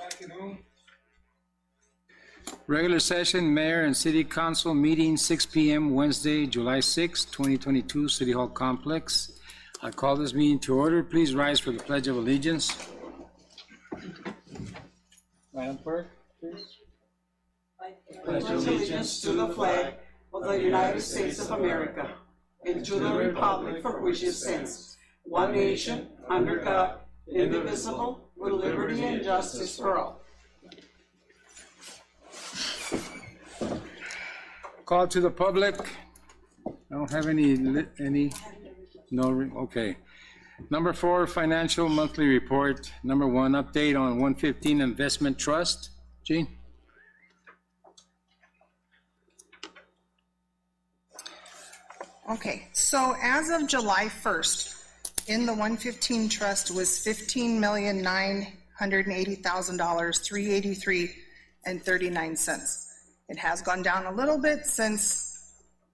afternoon. Regular session, Mayor and City Council meeting, 6 p.m. Wednesday, July 6, 2022, City Hall Complex. I call this meeting to order. Please rise for the Pledge of Allegiance. Madam Clerk, please. Pledge allegiance to the flag of the United States of America and to the republic for which it stands, one nation, under God, indivisible, with liberty and justice for all. Call to the public. I don't have okay. Number 4, financial monthly report. Number 1, update on 115 Investment Trust. Gene? Okay, so as of July 1st, in the 115 trust was $15,980,000, 383 and 39 cents. It has gone down a little bit since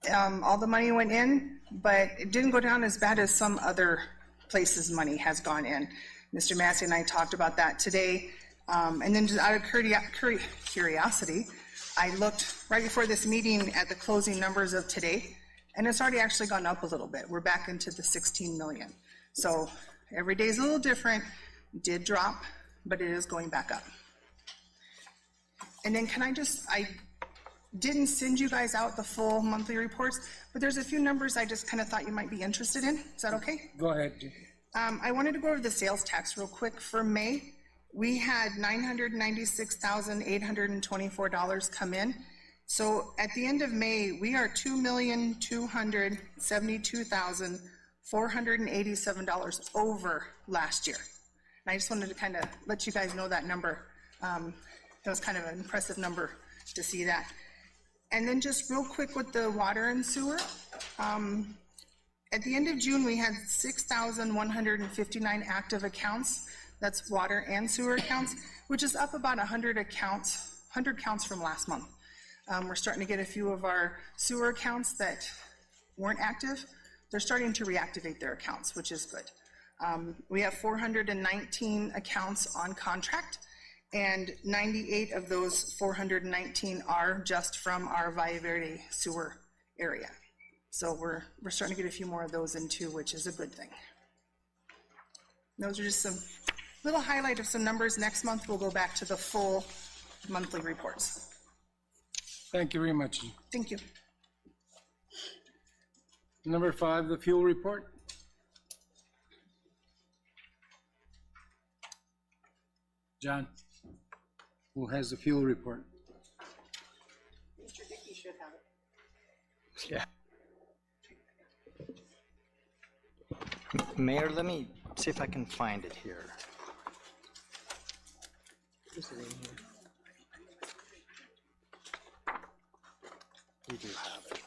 all the money went in, but it didn't go down as bad as some other places money has gone in. Mr. Massey and I talked about that today. And then just out of curiosity, I looked right before this meeting at the closing numbers of today, and it's already actually gone up a little bit. We're back into the 16 million. So every day is a little different. It did drop, but it is going back up. And then I didn't send you guys out the full monthly reports, but there's a few numbers I just kind of thought you might be interested in. Is that okay? Go ahead. I wanted to go over the sales tax real quick. For May, we had $996,824 come in. So at the end of May, we are $2,272,487 over last year. And I just wanted to kind of let you guys know that number. That was kind of an impressive number to see that. And then just real quick with the water and sewer. At the end of June, we had 6,159 active accounts. That's water and sewer accounts, which is up about 100 counts from last month. We're starting to get a few of our sewer accounts that weren't active. They're starting to reactivate their accounts, which is good. We have 419 accounts on contract, and 98 of those 419 are just from our Verde sewer area. So we're starting to get a few more of those in too, which is a good thing. Those are just some little highlight of some numbers. Next month we'll go back to the full monthly reports. Thank you very much. Thank you. Number 5, the fuel report. John, who has the fuel report? Mr. Dickey should have it. Yeah. Mayor, let me see if I can find it here. Is it in here? You do have it.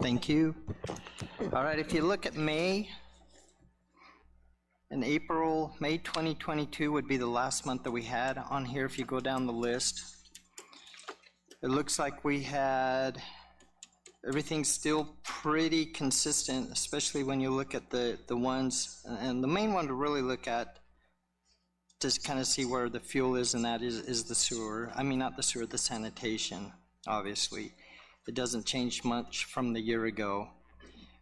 Thank you. All right, if you look at May, in April, May 2022 would be the last month that we had on here. If you go down the list, it looks like we had, everything's still pretty consistent, especially when you look at the ones, and the main one to really look at, just kind of see where the fuel is, and that is the sewer. I mean, not the sewer, the sanitation, obviously. It doesn't change much from the year ago.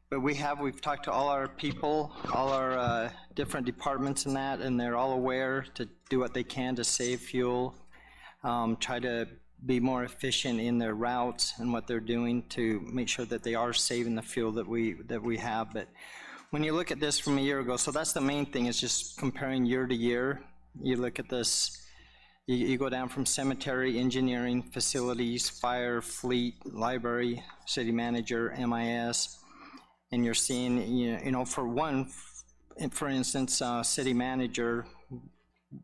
But we've talked to all our people, all our different departments in that, and they're all aware to do what they can to save fuel, try to be more efficient in their routes and what they're doing to make sure that they are saving the fuel that we have. But when you look at this from a year ago, so that's the main thing, is just comparing year to year. You look at this, you go down from cemetery, engineering, facilities, fire, fleet, library, city manager, MIS, and you're seeing, you know, for instance, city manager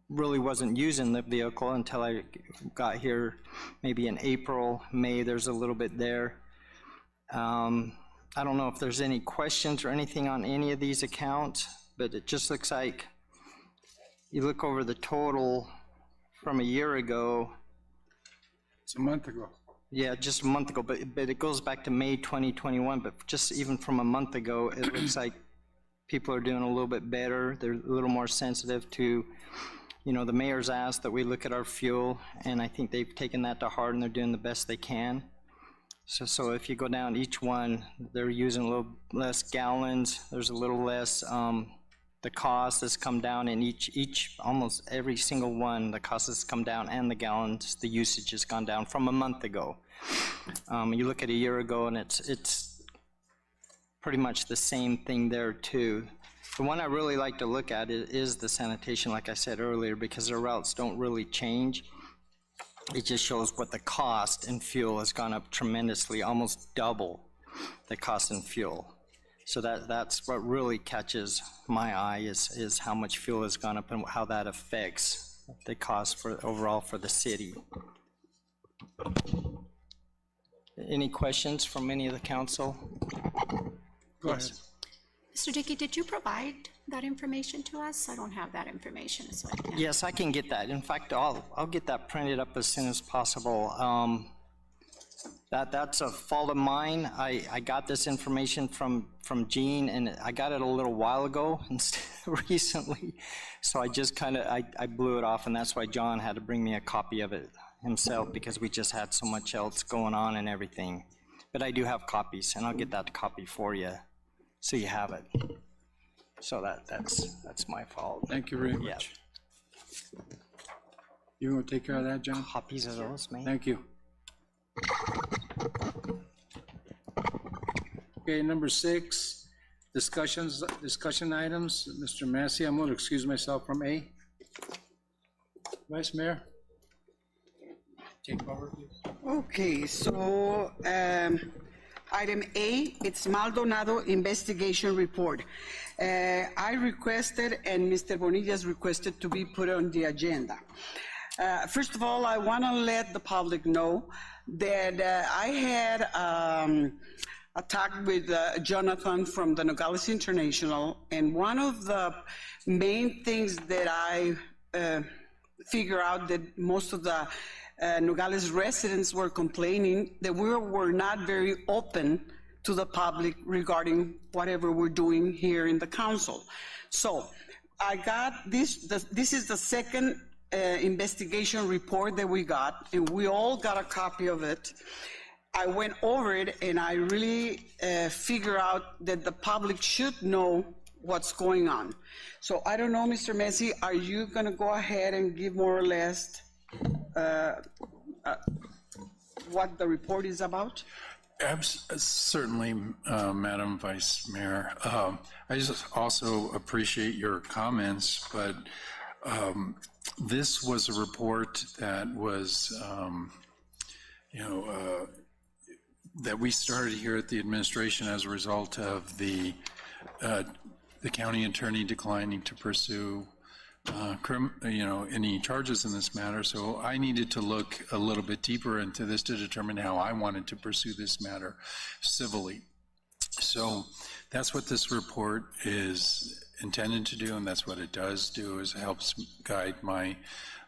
really wasn't using the vehicle until I got here, maybe in April, May. There's a little bit there. I don't know if there's any questions or anything on any of these accounts, but it just looks like you look over the total from a year ago. It's a month ago. Yeah, just a month ago, but it goes back to May 2021, but just even from a month ago, it looks like people are doing a little bit better. They're a little more sensitive to, you know, the mayor's asked that we look at our fuel, and I think they've taken that to heart and they're doing the best they can. So if you go down each one, they're using a little less gallons, there's a little less, the cost has come down in each, almost every single one, the cost has come down and the gallons, the usage has gone down from a month ago. You look at a year ago and it's pretty much the same thing there too. The one I really like to look at is the sanitation, like I said earlier, because their routes don't really change. It just shows what the cost in fuel has gone up tremendously, almost double the cost in fuel. So that's what really catches my eye is how much fuel has gone up and how that affects the cost for overall for the city. Any questions from any of the council? Go ahead. Mr. Dickey, did you provide that information to us? I don't have that information, so I can't. Yes, I can get that. In fact, I'll get that printed up as soon as possible. That's a fault of mine. I got this information from Gene, and I got it a little while ago instead recently. So I just kind of, I blew it off, and that's why John had to bring me a copy of it himself, because we just had so much else going on and everything. But I do have copies, and I'll get that copy for you, so you have it. So that's my fault. Thank you very much. You want to take care of that, John? Copies of those, man. Thank you. Okay, number 6, discussion items. Mr. Massey, I'm going to excuse myself from A. Vice Mayor, take over, please. Okay, so item A, it's Maldonado investigation report. I requested, and Mr. Bonillas requested, to be put on the agenda. First of all, I want to let the public know that I had a talk with Jonathan from the Nogales International, and one of the main things that I figure out that most of the Nogales residents were complaining that we were not very open to the public regarding whatever we're doing here in the council. So I got this is the second investigation report that we got, and we all got a copy of it. I went over it, and I really figure out that the public should know what's going on. So I don't know, Mr. Messi, are you going to go ahead and give more or less what the report is about? Certainly, Madam Vice Mayor. I just also appreciate your comments, but this was a report that was, that we started here at the administration as a result of the county attorney declining to pursue any charges in this matter. So I needed to look a little bit deeper into this to determine how I wanted to pursue this matter civilly. So that's what this report is intended to do, and that's what it does do, is it helps guide my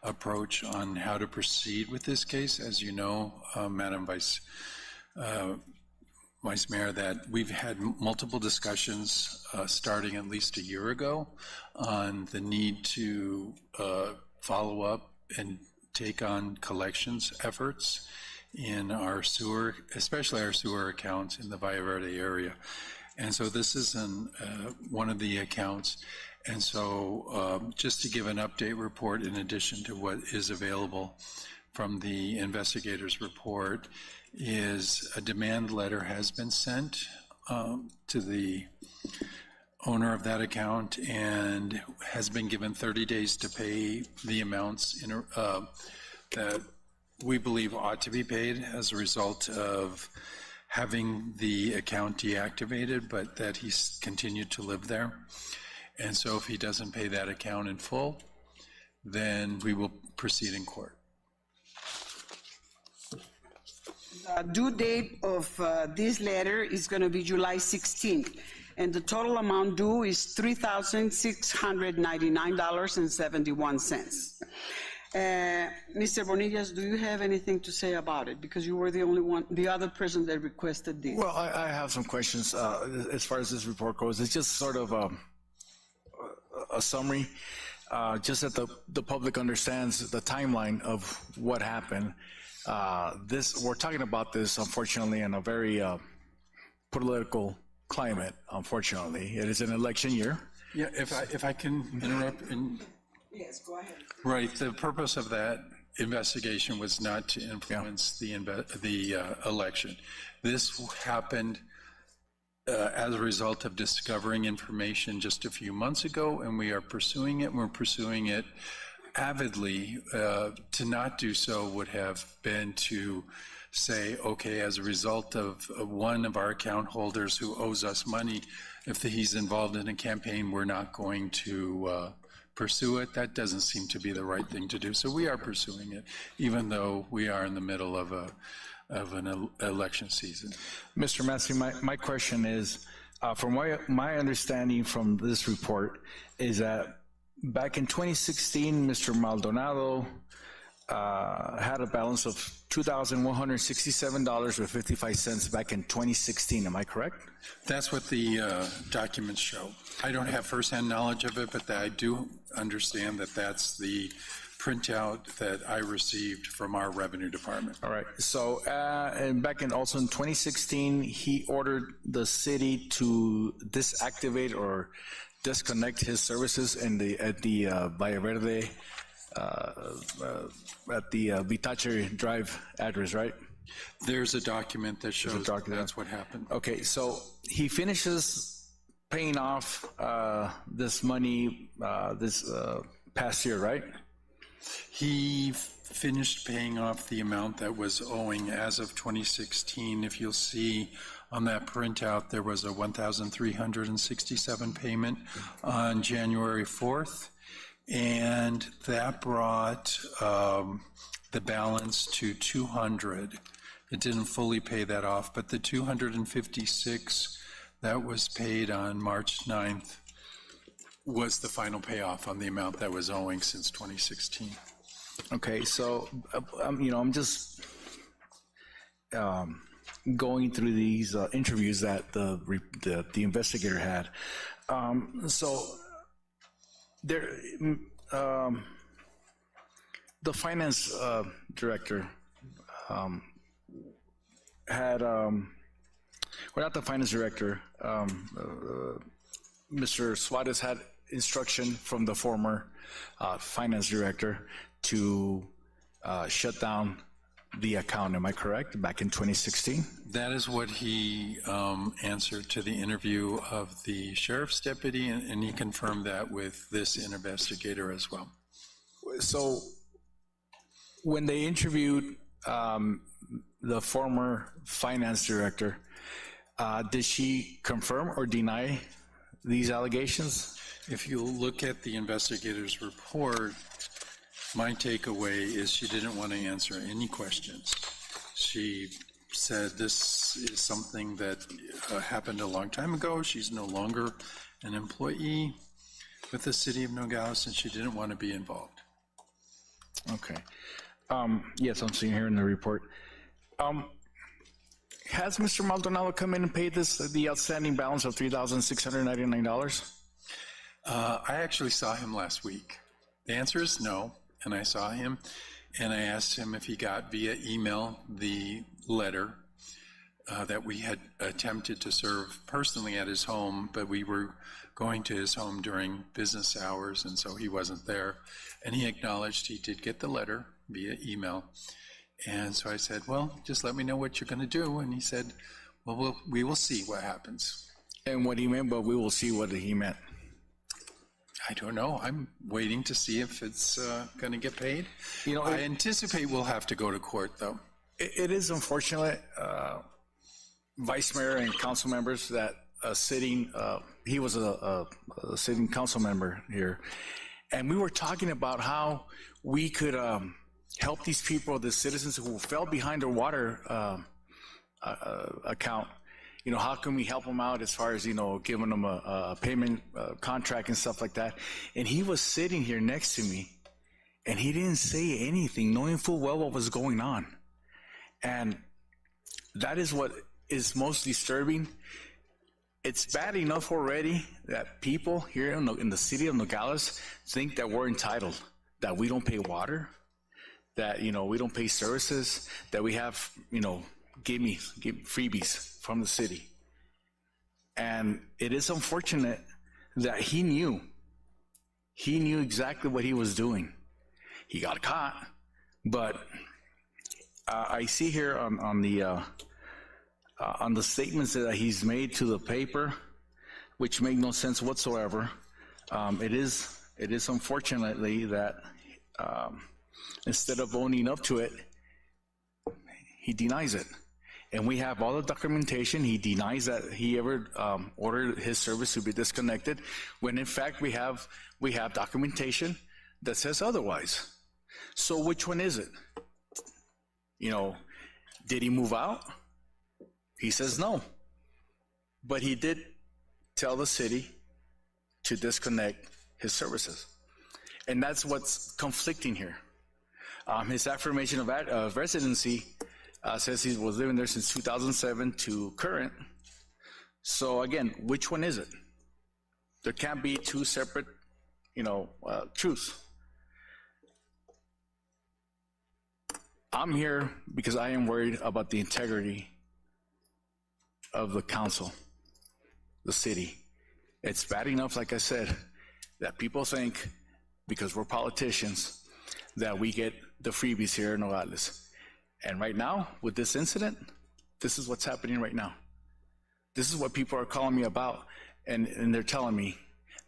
approach on how to proceed with this case. As you know, Madam Vice Mayor, that we've had multiple discussions starting at least a year ago on the need to follow up and take on collections efforts in our sewer, especially our sewer accounts in the Verde area. And so this is one of the accounts. And so just to give an update report in addition to what is available from the investigator's report, is a demand letter has been sent to the owner of that account and has been given 30 days to pay the amounts that we believe ought to be paid as a result of having the account deactivated, but that he's continued to live there. And so if he doesn't pay that account in full, then we will proceed in court. The due date of this letter is going to be July 16th, and the total amount due is $3,699.71. Mr. Bonillas, do you have anything to say about it? Because you were the only one, the other person that requested this. Well, I have some questions as far as this report goes. It's just sort of a summary, just that the public understands the timeline of what happened. We're talking about this, unfortunately, in a very political climate, unfortunately. It is an election year. Yeah, if I can interrupt, and Yes, go ahead. right, the purpose of that investigation was not to influence the election. This happened as a result of discovering information just a few months ago, and we are pursuing it. We're pursuing it avidly. To not do so would have been to say, okay, as a result of one of our account holders who owes us money, if he's involved in a campaign, we're not going to pursue it. That doesn't seem to be the right thing to do. So we are pursuing it, even though we are in the middle of an election season. Mr. Massey, my question is, from my understanding from this report, is that back in 2016, Mr. Maldonado had a balance of $2,167.55 back in 2016. Am I correct? That's what the documents show. I don't have firsthand knowledge of it, but I do understand that that's the printout that I received from our revenue department. All right. So, and back in 2016, he ordered the city to disactivate or disconnect his services at the Verde, at the Vitache Drive address, right? There's a document that shows that's what happened. Okay, so he finishes paying off this money this past year, right? He finished paying off the amount that was owing as of 2016. If you'll see on that printout, there was a $1,367 payment on January 4th, and that brought the balance to 200. It didn't fully pay that off, but the 256 that was paid on March 9th was the final payoff on the amount that was owing since 2016. Okay, so I'm just going through these interviews that the investigator had. So there, the finance director had, well, not the finance director, Mr. Suarez had instruction from the former finance director to shut down the account. Am I correct? Back in 2016? That is what he answered to the interview of the sheriff's deputy, and he confirmed that with this investigator as well. So when they interviewed the former finance director, did she confirm or deny these allegations? If you look at the investigator's report, my takeaway is she didn't want to answer any questions. She said this is something that happened a long time ago. She's no longer an employee with the city of Nogales, and she didn't want to be involved. Okay. Yes, I'm seeing here in the report. Has Mr. Maldonado come in and paid the outstanding balance of $3,699? I actually saw him last week. The answer is no, and I saw him, and I asked him if he got via email the letter that we had attempted to serve personally at his home, but we were going to his home during business hours, and so he wasn't there. And he acknowledged he did get the letter via email. And so I said, well, just let me know what you're going to do. And he said, well, we will see what happens. And what he meant, but we will see what he meant. I don't know. I'm waiting to see if it's going to get paid. You know, I anticipate we'll have to go to court, though. It is unfortunate, vice mayor and council members, that he was a sitting council member here. And we were talking about how we could help these people, the citizens who fell behind their water account. You know, how can we help them out as far as, giving them a payment contract and stuff like that? And he was sitting here next to me, And he didn't say anything, knowing full well what was going on. And that is what is most disturbing. It's bad enough already that people here in the city of Nogales think that we're entitled, that we don't pay water, that, we don't pay services, that we have, give freebies from the city. And it is unfortunate that he knew exactly what he was doing. He got caught, but I see here on the statements that he's made to the paper, which make no sense whatsoever. It is unfortunately that instead of owning up to it, he denies it. And we have all the documentation. He denies that he ever ordered his service to be disconnected, when in fact we have documentation that says otherwise. So which one is it? Did he move out? He says no. But he did tell the city to disconnect his services. And that's what's conflicting here. His affirmation of residency says he was living there since 2007 to current. So again, which one is it? There can't be two separate, truths. I'm here because I am worried about the integrity of the council, the city. It's bad enough, like I said, that people think because we're politicians that we get the freebies here in Nogales. And right now, with this incident, this is what's happening right now. This is what people are calling me about, and they're telling me,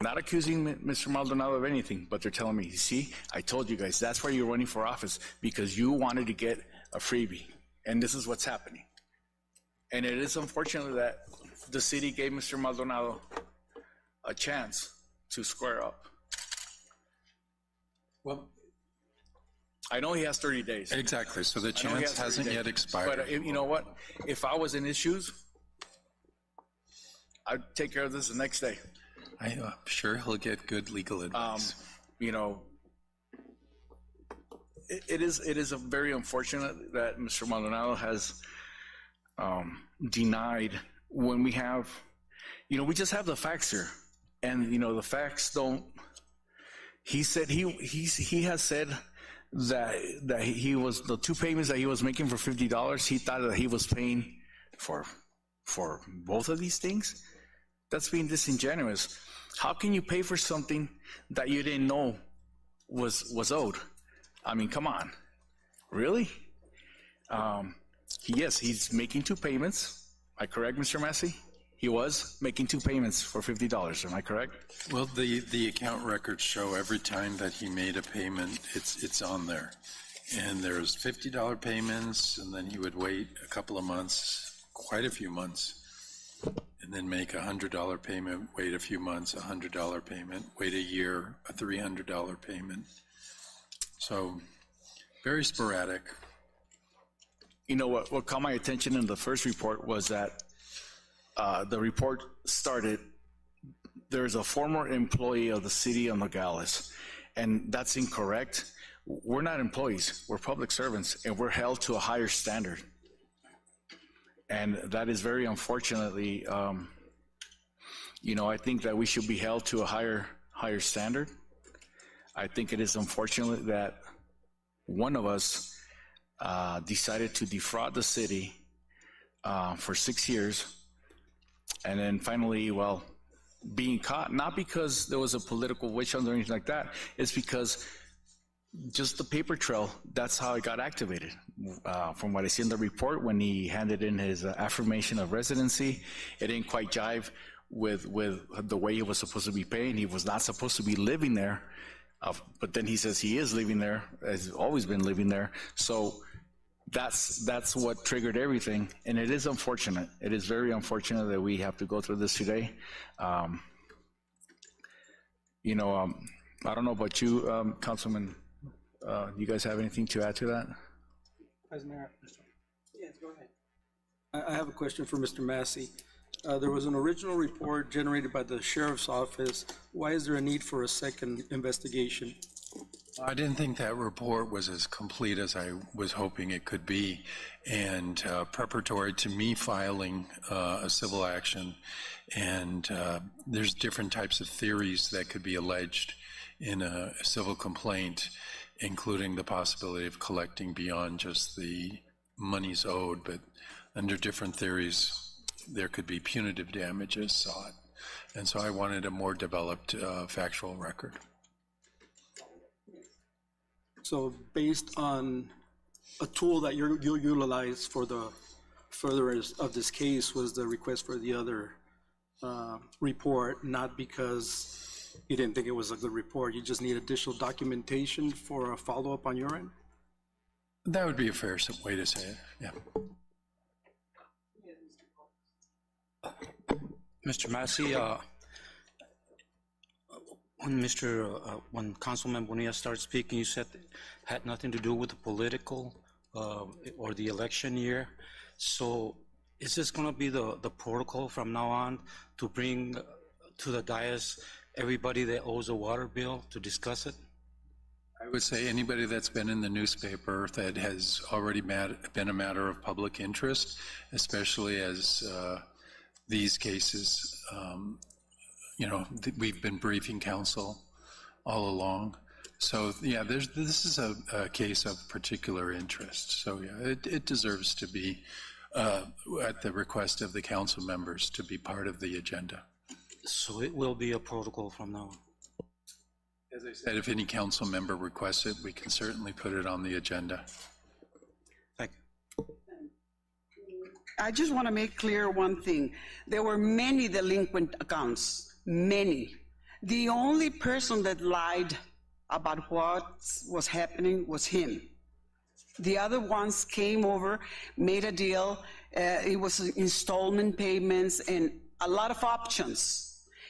not accusing Mr. Maldonado of anything, but they're telling me, see, I told you guys, that's why you're running for office, because you wanted to get a freebie, and this is what's happening. And it is unfortunate that the city gave Mr. Maldonado a chance to square up. Well, I know he has 30 days. Exactly, so the chance hasn't yet expired. But you know what? If I was in his shoes, I'd take care of this the next day. I'm sure he'll get good legal advice. It is a very unfortunate that Mr. Maldonado has denied when we have, we just have the facts here, and the facts don't. He said he has said that he was, the two payments that he was making for $50, he thought that he was paying for both of these things. That's being disingenuous. How can you pay for something that you didn't know was owed? I mean, come on, really? Yes, he's making two payments. Am I correct, Mr. Massey? He was making two payments for $50. Am I correct? Well, the account records show every time that he made a payment, it's on there. And there's $50 payments, and then he would wait a couple of months, quite a few months, and then make a $100 payment, wait a few months, a $100 payment, wait a year, a $300 payment. So very sporadic. What caught my attention in the first report was that the report started, there's a former employee of the city of Nogales, and that's incorrect. We're not employees, we're public servants, and we're held to a higher standard. And that is very unfortunately, I think that we should be held to a higher standard. I think it is unfortunate that one of us decided to defraud the city for 6 years, and then finally, being caught, not because there was a political witch hunt or anything like that, it's because just the paper trail, that's how it got activated. From what I see in the report, when he handed in his affirmation of residency, it didn't quite jive with the way he was supposed to be paying. He was not supposed to be living there, but then he says he is living there, has always been living there. So that's what triggered everything, and it is unfortunate. It is very unfortunate that we have to go through this today. I don't know about you, Councilman. You guys have anything to add to that? Vice Mayor. Yes, go ahead. I have a question for Mr. Massey. There was an original report generated by the Sheriff's Office. Why is there a need for a second investigation? I didn't think that report was as complete as I was hoping it could be. And preparatory to me filing a civil action, and there's different types of theories that could be alleged in a civil complaint, including the possibility of collecting beyond just the monies owed, but under different theories, there could be punitive damages sought. And so I wanted a more developed factual record. So based on a tool that you utilize for the furtherance of this case was the request for the other report, not because you didn't think it was a good report, you just need additional documentation for a follow-up on your end? That would be a fair way to say it, yeah. Mr. Massey, when Councilman Bonilla started speaking, you said it had nothing to do with the political or the election year. So is this going to be the protocol from now on to bring to the dais everybody that owes a water bill to discuss it? I would say anybody that's been in the newspaper that has already been a matter of public interest, especially as these cases, we've been briefing council all along. So yeah, this is a case of particular interest. So yeah, it deserves to be at the request of the council members to be part of the agenda. So it will be a protocol from now on. As I said, if any council member requests it, we can certainly put it on the agenda. Thank you. I just want to make clear one thing. There were many delinquent accounts, many. The only person that lied about what was happening was him. The other ones came over, made a deal. It was installment payments and a lot of options.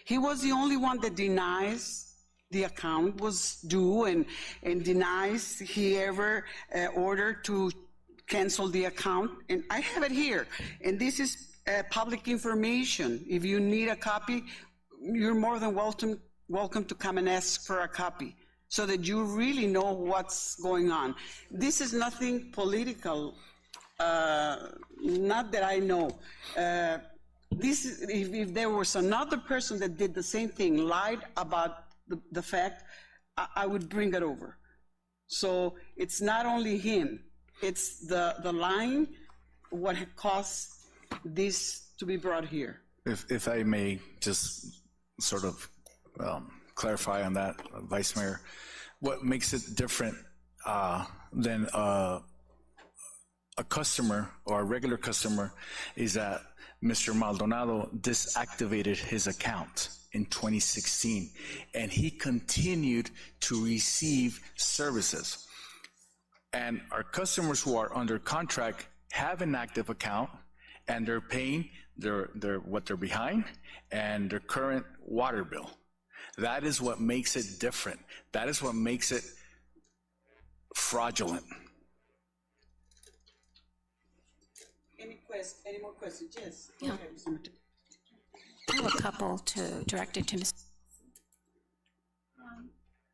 He was the only one that denies the account was due and denies he ever ordered to cancel the account. And I have it here. And this is public information. If you need a copy, you're more than welcome to come and ask for a copy so that you really know what's going on. This is nothing political, not that I know. If there was another person that did the same thing, lied about the fact, I would bring it over. So it's not only him, it's the lying, what caused this to be brought here. If I may just sort of clarify on that, Vice Mayor, what makes it different than a customer or a regular customer is that Mr. Maldonado disactivated his account in 2016, and he continued to receive services. And our customers who are under contract have an active account, and they're paying what they're behind and their current water bill. That is what makes it different. That is what makes it fraudulent. Any more questions? Yes. Yeah. I have a couple to direct it to Ms.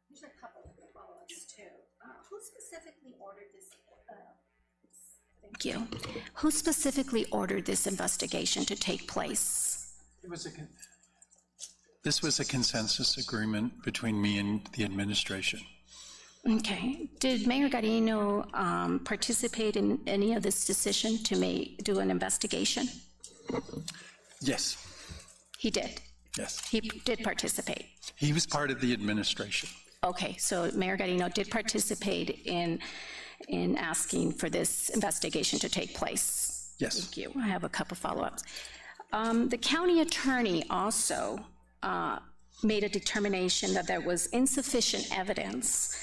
There's a couple of follow-ups too. Who specifically ordered this? Thank you. Who specifically ordered this investigation to take place? This was a consensus agreement between me and the administration. Okay. Did Mayor Garino participate in any of this decision to do an investigation? Yes. He did? Yes. He did participate? He was part of the administration. Okay, so Mayor Garino did participate in asking for this investigation to take place? Yes. Thank you. I have a couple follow-ups. The county attorney also made a determination that there was insufficient evidence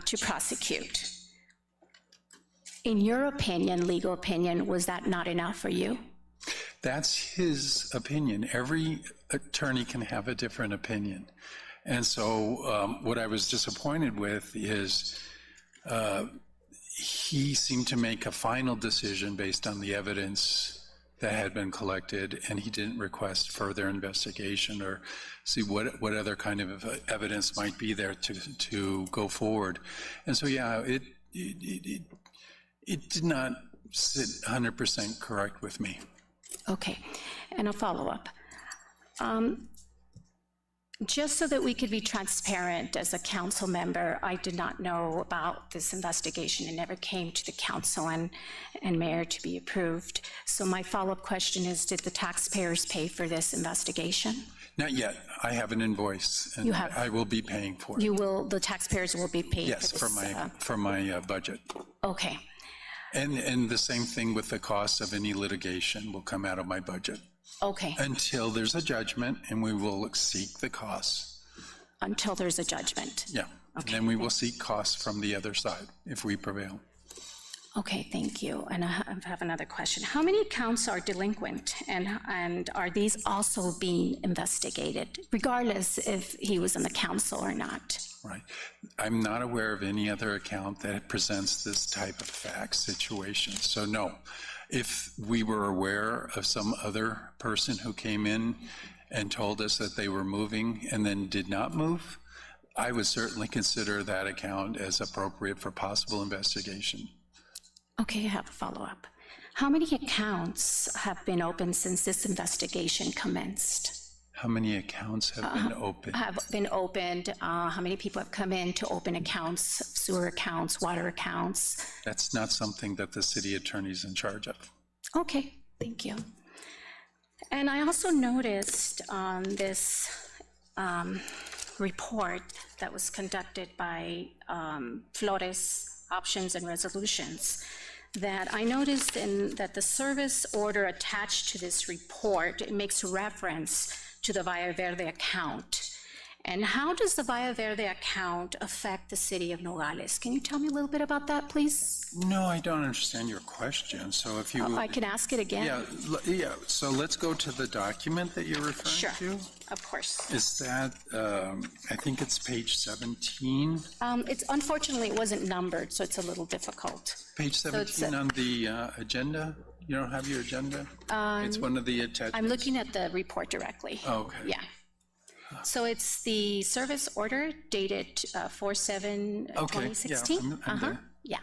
to prosecute. In your opinion, legal opinion, was that not enough for you? That's his opinion. Every attorney can have a different opinion. And so what I was disappointed with is he seemed to make a final decision based on the evidence that had been collected, and he didn't request further investigation or see what other kind of evidence might be there to go forward. And so, yeah, it did not sit 100% correct with me. Okay, and a follow-up. Just so that we could be transparent as a council member, I did not know about this investigation. It never came to the council and mayor to be approved. So my follow-up question is, did the taxpayers pay for this investigation? Not yet. I have an invoice, and You have- I will be paying for it. You will, the taxpayers will be paid Yes, for this? for my budget. Okay, And the same thing with the cost of any litigation will come out of my budget okay, until there's a judgment, and we will seek the costs. until there's a judgment. Yeah. And then we will seek costs from the other side if we prevail. Okay, thank you. And I have another question. How many accounts are delinquent, and are these also being investigated, regardless if he was on the council or not? Right. I'm not aware of any other account that presents this type of fact situation. So no, if we were aware of some other person who came in and told us that they were moving and then did not move, I would certainly consider that account as appropriate for possible investigation. Okay, I have a follow-up. How many accounts have been opened since this investigation commenced? How many accounts have been opened? Have been opened, how many people have come in to open accounts, sewer accounts, water accounts? That's not something that the city attorney is in charge of. Okay, thank you. And I also noticed on this report that was conducted by Flores Options and Resolutions, that I noticed that the service order attached to this report, it makes reference to the Valle Verde account. And how does the Valle Verde account affect the city of Nogales? Can you tell me a little bit about that, please? No, I don't understand your question. So if you I can ask it again. yeah. So let's go to the document that you're referring Sure, to. of course. Is that, I think it's page 17? It's unfortunately, it wasn't numbered, so it's a little difficult. Page it's, 17 on the agenda? You don't have your agenda? It's one of the attachments. I'm looking at the report directly. Oh, okay. Yeah. So it's the service order dated 4/7/2016? yeah, I'm there. Yeah.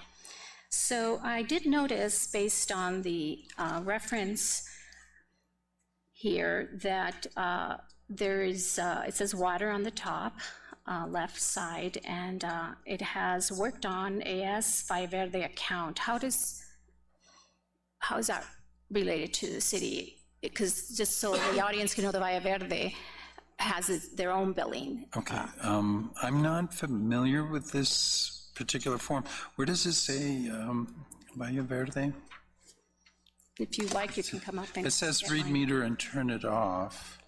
So I did notice, based on the reference here, that there is, it says water on the top, left side, and it has worked on AS Valle Verde account. How is that related to the city? Because just so the audience can know, the Valle Verde has their own billing. Okay. I'm not familiar with this particular form. Where does it say Valle Verde? If you like, you can come up and. It says get read mine. meter and turn it off.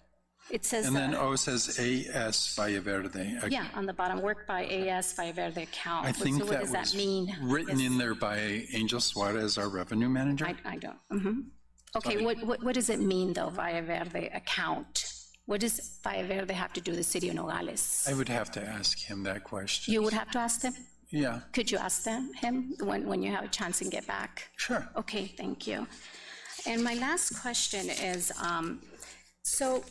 It says, And then, it says AS Valle Verde. yeah, on the bottom, work by AS Valle Verde account. I think So what that does that was mean? written in there by Angel Suarez, our revenue manager. I don't, Okay, what does it mean, though, Valle Verde account? What does Valle Verde have to do with the city of Nogales? I would have to ask him that question. You would have to ask them? Yeah, Could you ask him when you have a chance and get back? sure. Okay, thank you. And my last question is, so,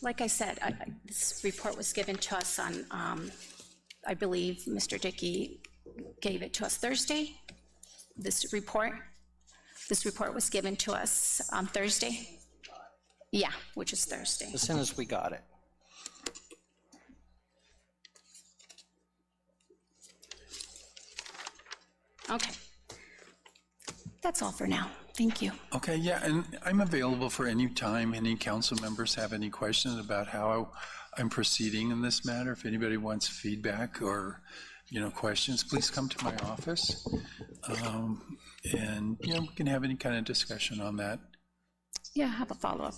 like I said, this report was given to us on, I believe Mr. Dickey gave it to us Thursday, this report. This report was given to us on Thursday? Yeah, which is Thursday. As soon as we got it. Okay. That's all for now. Thank you. Okay, yeah, and I'm available for any time any council members have any questions about how I'm proceeding in this matter. If anybody wants feedback or, questions, please come to my office. And, we can have any kind of discussion on that. Yeah, I have a follow-up.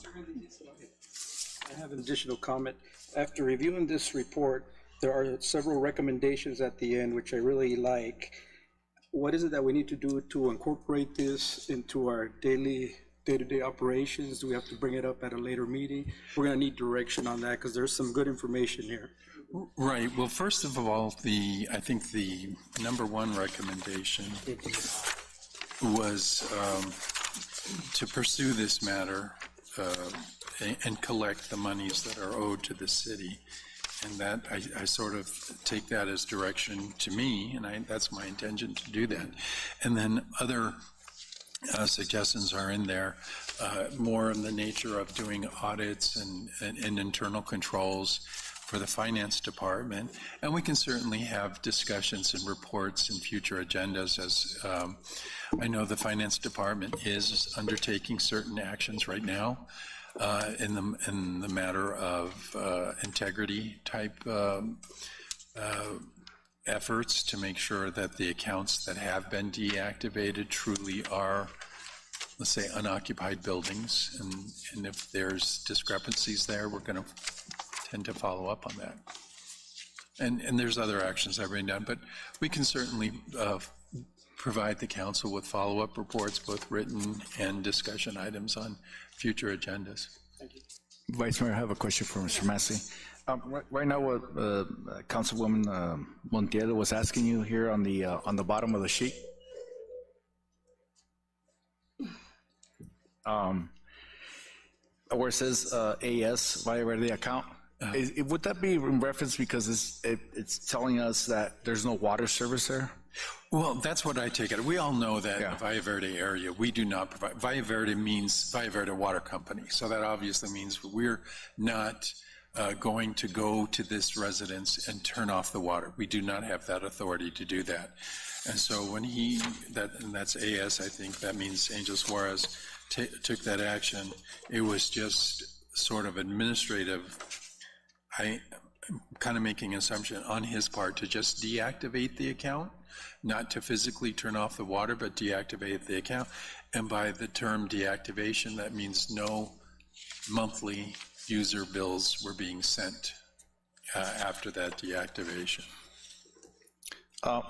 I have an additional comment. After reviewing this report, there are several recommendations at the end, which I really like. What is it that we need to do to incorporate this into our day-to-day operations? Do we have to bring it up at a later meeting? We're gonna need direction on that, because there's some good information here. Right, well, first of all, I think the number one recommendation was to pursue this matter and collect the monies that are owed to the city. And that, I sort of take that as direction to me, and that's my intention to do that. And then other suggestions are in there, more in the nature of doing audits and internal controls for the finance department. And we can certainly have discussions and reports in future agendas, as I know the finance department is undertaking certain actions right now in the matter of integrity type efforts to make sure that the accounts that have been deactivated truly are, let's say, unoccupied buildings. And if there's discrepancies there, we're going to tend to follow up on that. And there's other actions I've written down, but we can certainly provide the council with follow-up reports, both written and discussion items on future agendas. Thank you. Vice Mayor, I have a question for Mr. Massey. Right now, what Councilwoman Montiel was asking you here on the bottom of the sheet. Where it says AS Valle Verde account, would that be in reference because it's telling us that there's no water service there? Well, that's what I take it. We all know that in the Valle Verde area, we do not provide. Valle Verde means Valle Verde Water Company. So that obviously means we're not going to go to this residence and turn off the water. We do not have that authority to do that. And so when and that's AS, I think that means Angel Suarez took that action. It was just sort of administrative. I'm kind of making an assumption on his part to just deactivate the account, not to physically turn off the water, but deactivate the account. And by the term deactivation, that means no monthly user bills were being sent after that deactivation.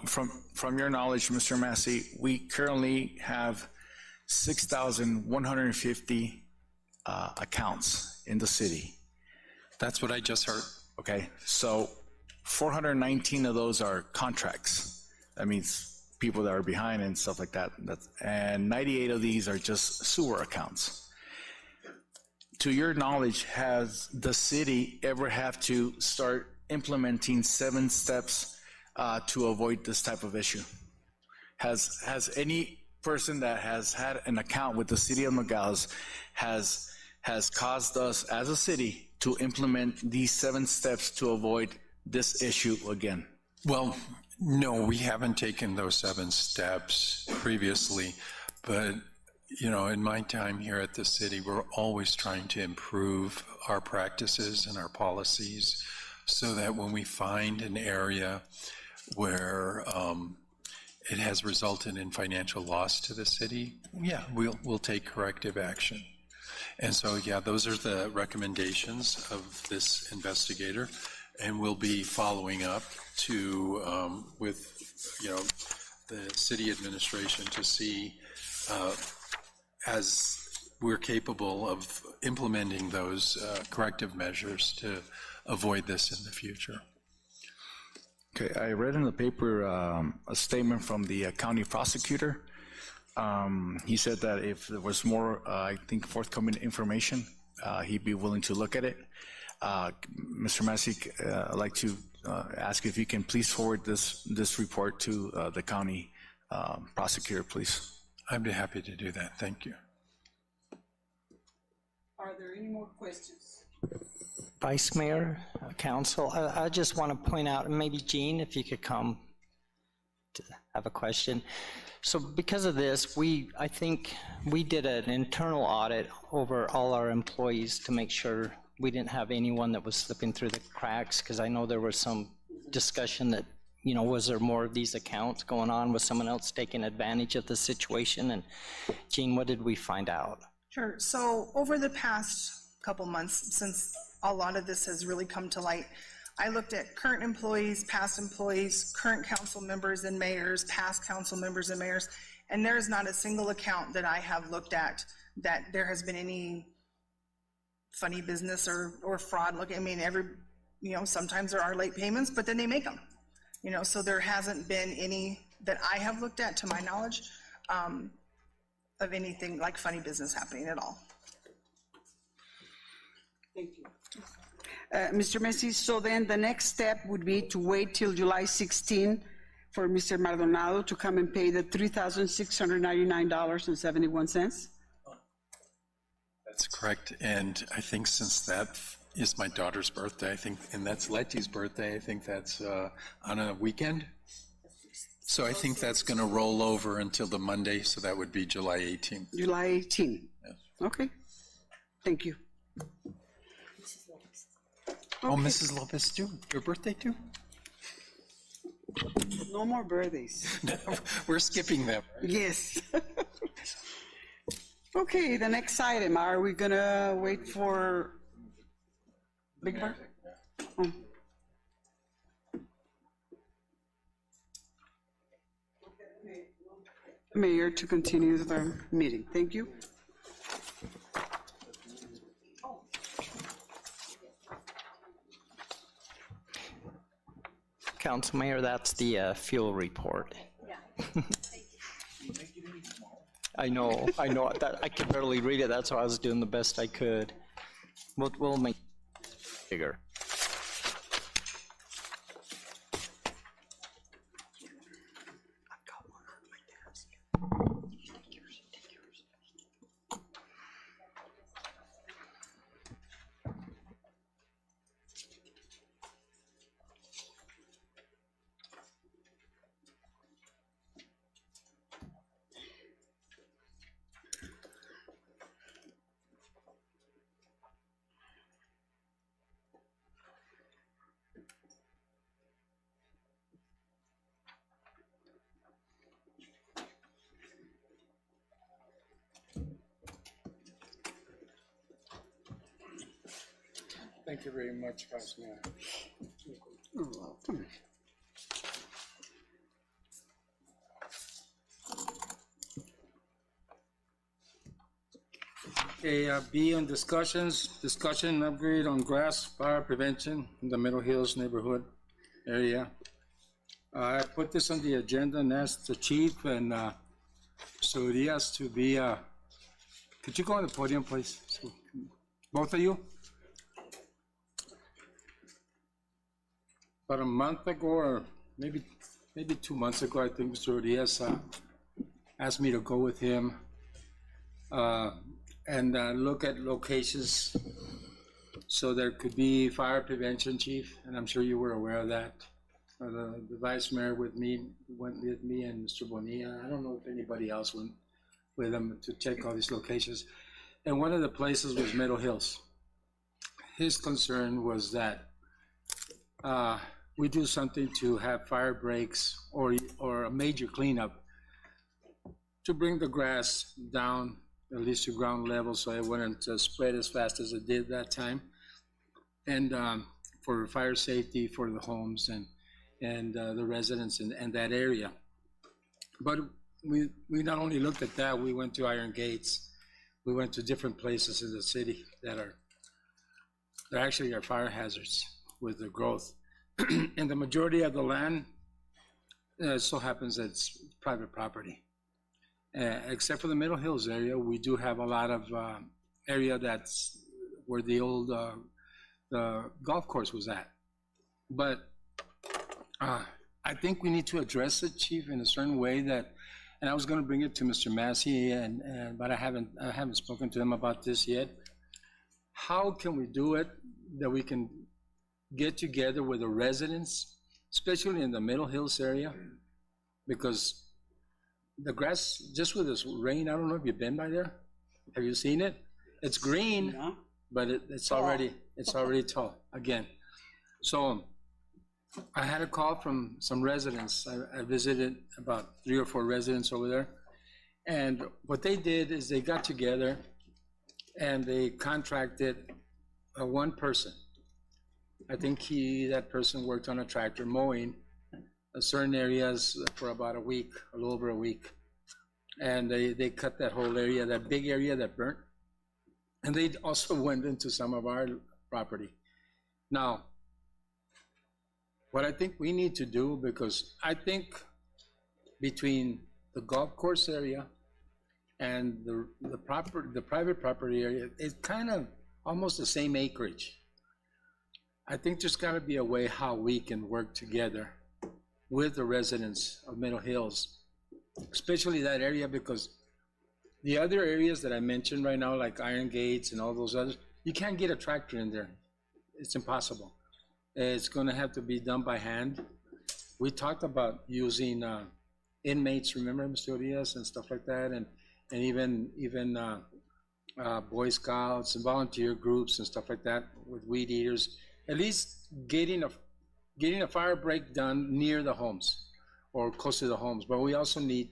From your knowledge, Mr. Massey, we currently have 6,150 accounts in the city. That's what I just heard. Okay, so 419 of those are contracts. That means people that are behind and stuff like that. And 98 of these are just sewer accounts. To your knowledge, has the city ever have to start implementing 7 steps to avoid this type of issue? Has any person that has had an account with the city of Nogales has caused us as a city to implement these 7 steps to avoid this issue again? Well, no, we haven't taken those 7 steps previously, but you know, in my time here at the city, we're always trying to improve our practices and our policies so that when we find an area where it has resulted in financial loss to the city, yeah, we'll take corrective action. And so, yeah, those are the recommendations of this investigator, and we'll be following up to with, you know, the city administration to see as we're capable of implementing those corrective measures to avoid this in the future. Okay, I read in the paper a statement from the county prosecutor. He said that if there was more, I think, forthcoming information, he'd be willing to look at it. Mr. Massey, I'd like to ask if you can please forward this report to the county prosecutor, please. I'd be happy to do that. Thank you. Are there any more questions? Vice Mayor, Council, I just want to point out, and maybe Jean, if you could come to have a question. So because of this, I think we did an internal audit over all our employees to make sure we didn't have anyone that was slipping through the cracks, because I know there was some discussion that, you know, was there more of these accounts going on? Was someone else taking advantage of the situation? And Jean, what did we find out? Sure. So over the past couple months, since a lot of this has really come to light, I looked at current employees, past employees, current council members and mayors, past council members and mayors, and there's not a single account that I have looked at that there has been any funny business or fraud. Look, I mean, sometimes there are late payments, but then they make them. So there hasn't been any that I have looked at, to my knowledge. of anything like funny business happening at all. Thank you. Mr. Messi, so then the next step would be to wait till July 16 for Mr. Maldonado to come and pay the $3,699.71? That's correct, and I think since that is my daughter's birthday, I think, and that's Letty's birthday, I think that's on a weekend. So I think that's going to roll over until the Monday, so that would be July 18th. July 18. Yes. Okay. Thank you. Oh, Mrs. Lopez too, your birthday too? No more birthdays. We're skipping them. Yes. Okay, the next item, are we gonna wait for Big Bar? Oh. Mayor, to continue the meeting. Thank you. Council Mayor, that's the fuel report. I know, that, I can barely read it, that's why I was doing the best I could. We'll make it bigger. Thank you very much, Vice Mayor. You're welcome. Okay, B on discussion upgrade on grass fire prevention in the Middle Hills neighborhood area. I put this on the agenda and asked the chief and so Diaz to be, could you go on the podium, please? So, both of you? About a month ago, or maybe 2 months ago, I think Mr. Diaz asked me to go with him and look at locations so there could be fire prevention, chief, and I'm sure you were aware of that. The vice mayor went with me and Mr. Bonilla. I don't know if anybody else went with him to check all these locations. And one of the places was Middle Hills. His concern was that we do something to have fire breaks or a major cleanup to bring the grass down at least to ground level so it wouldn't spread as fast as it did that time. And for fire safety for the homes and the residents in that area. But we not only looked at that, we went to Iron Gates. We went to different places in the city that actually are fire hazards with the growth. And the majority of the land, it so happens that it's private property. Except for the Middle Hills area, we do have a lot of area that's where the old the golf course was at. But I think we need to address it, Chief, in a certain way that, and I was going to bring it to Mr. Massey, but I haven't spoken to him about this yet. How can we do it that we can get together with the residents, especially in the Middle Hills area, because the grass, just with this rain, I don't know if you've been by there. Have you seen it? It's green, Yeah. but it's already tall again. So I had a call from some residents. I visited about 3 or 4 residents over there. And what they did is they got together and they contracted one person. I think that person worked on a tractor mowing certain areas for about a week, a little over a week. And they cut that whole area, that big area that burnt. And they also went into some of our property. Now, what I think we need to do, because I think between the golf course area and the private property area is kind of almost the same acreage. I think there's gotta be a way how we can work together with the residents of Middle Hills, especially that area, because the other areas that I mentioned right now, like Iron Gates and all those others, you can't get a tractor in there. It's impossible. It's gonna have to be done by hand. We talked about using inmates, remember, Mr. Urias, and stuff like that, and even Boy Scouts and volunteer groups and stuff like that with weed eaters. At least getting a fire break done near the homes or close to the homes. But we also need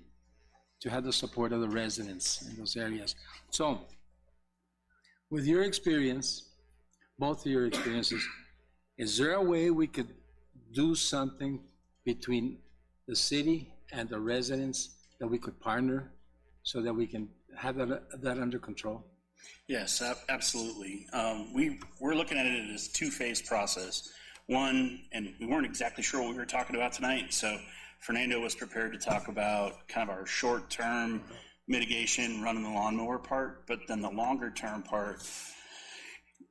to have the support of the residents in those areas. So, with your experience, both of your experiences, is there a way we could do something between the city and the residents that we could partner so that we can have that under control? Yes, absolutely. We're looking at it as a two-phase process. One, and we weren't exactly sure what we were talking about tonight, so Fernando was prepared to talk about kind of our short-term mitigation, running the lawnmower part, but then the longer-term part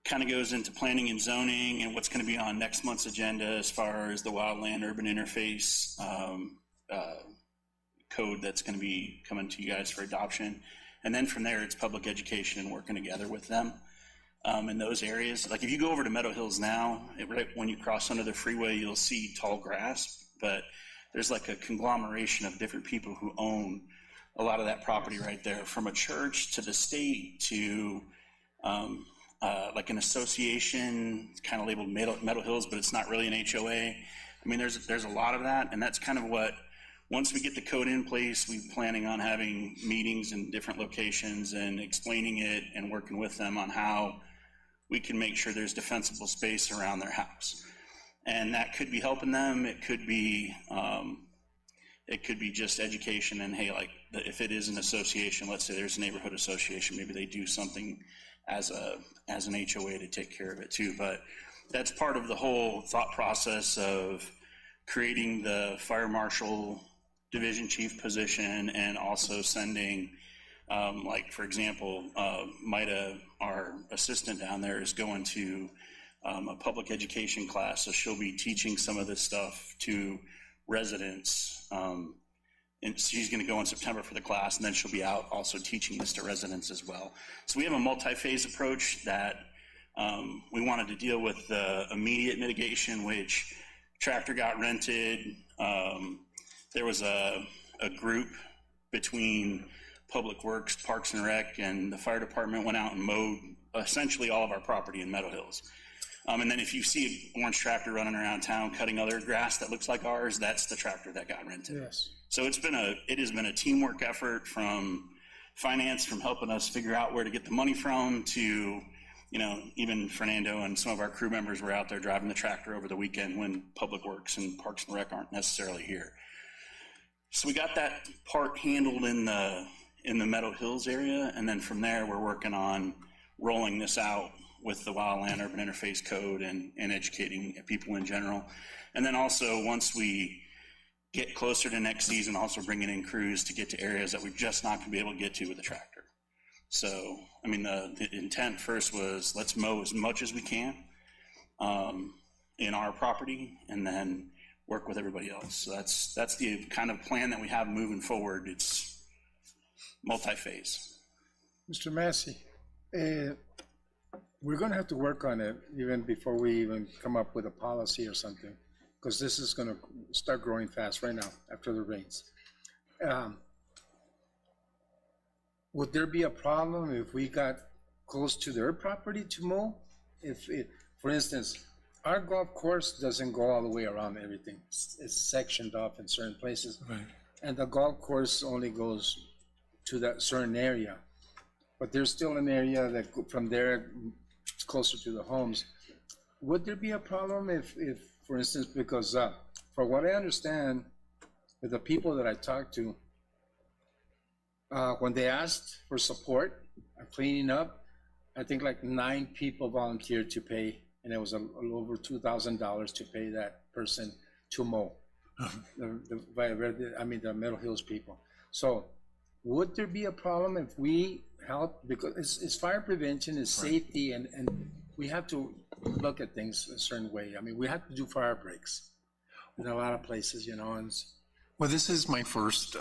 kind of goes into planning and zoning and what's going to be on next month's agenda as far as the wildland urban interface code that's going to be coming to you guys for adoption. And then from there, it's public education and working together with them in those areas. Like if you go over to Meadow Hills now, right when you cross under the freeway, you'll see tall grass, but there's like a conglomeration of different people who own a lot of that property right there, from a church to the state to like an association, it's kind of labeled Meadow Hills, but it's not really an HOA. I mean, there's a lot of that, and that's kind of what, once we get the code in place, we're planning on having meetings in different locations and explaining it and working with them on how we can make sure there's defensible space around their house. And that could be helping them. It could be just education and, hey, like if it is an association, let's say there's a neighborhood association, maybe they do something as an HOA to take care of it too. But that's part of the whole thought process of creating the fire marshal division chief position, and also sending, like for example, Maida, our assistant down there, is going to a public education class, so she'll be teaching some of this stuff to residents. And she's going to go in September for the class, and then she'll be out also teaching this to residents as well. So we have a multi-phase approach that we wanted to deal with the immediate mitigation, which tractor got rented. There was a group between Public Works, Parks and Rec, and the fire department went out and mowed essentially all of our property in Meadow Hills. And then if you see an orange tractor running around town cutting other grass that looks like ours, that's the tractor that got rented. Yes. So it has been a teamwork effort from finance, from helping us figure out where to get the money from, to, even Fernando and some of our crew members were out there driving the tractor over the weekend when Public Works and Parks and Rec aren't necessarily here. So we got that part handled in the Meadow Hills area, and then from there we're working on rolling this out with the Wildland Urban Interface Code and educating people in general. And then also, once we get closer to next season, also bringing in crews to get to areas that we're just not going to be able to get to with the tractor. So, I mean, the intent first was let's mow as much as we can in our property, and then work with everybody else. So that's the kind of plan that we have moving forward. It's multi-phase. Mr. Massey, we're going to have to work on it even before we even come up with a policy or something, because this is going to start growing fast right now after the rains. Would there be a problem if we got close to their property to mow? For instance, our golf course doesn't go all the way around everything. It's sectioned off in certain places. Right. And the golf course only goes to that certain area. But there's still an area that from there it's closer to the homes. Would there be a problem if for instance, because for what I understand, with the people that I talked to, when they asked for support on cleaning up, I think like 9 people volunteered to pay, and it was a little over $2,000 to pay that person to mow. The Verde, the Middle Hills people. So would there be a problem if we help, because it's fire prevention, it's safety, and we have to look at things a certain way. I mean, we have to do fire breaks in a lot of places, you know, and Well, this is my first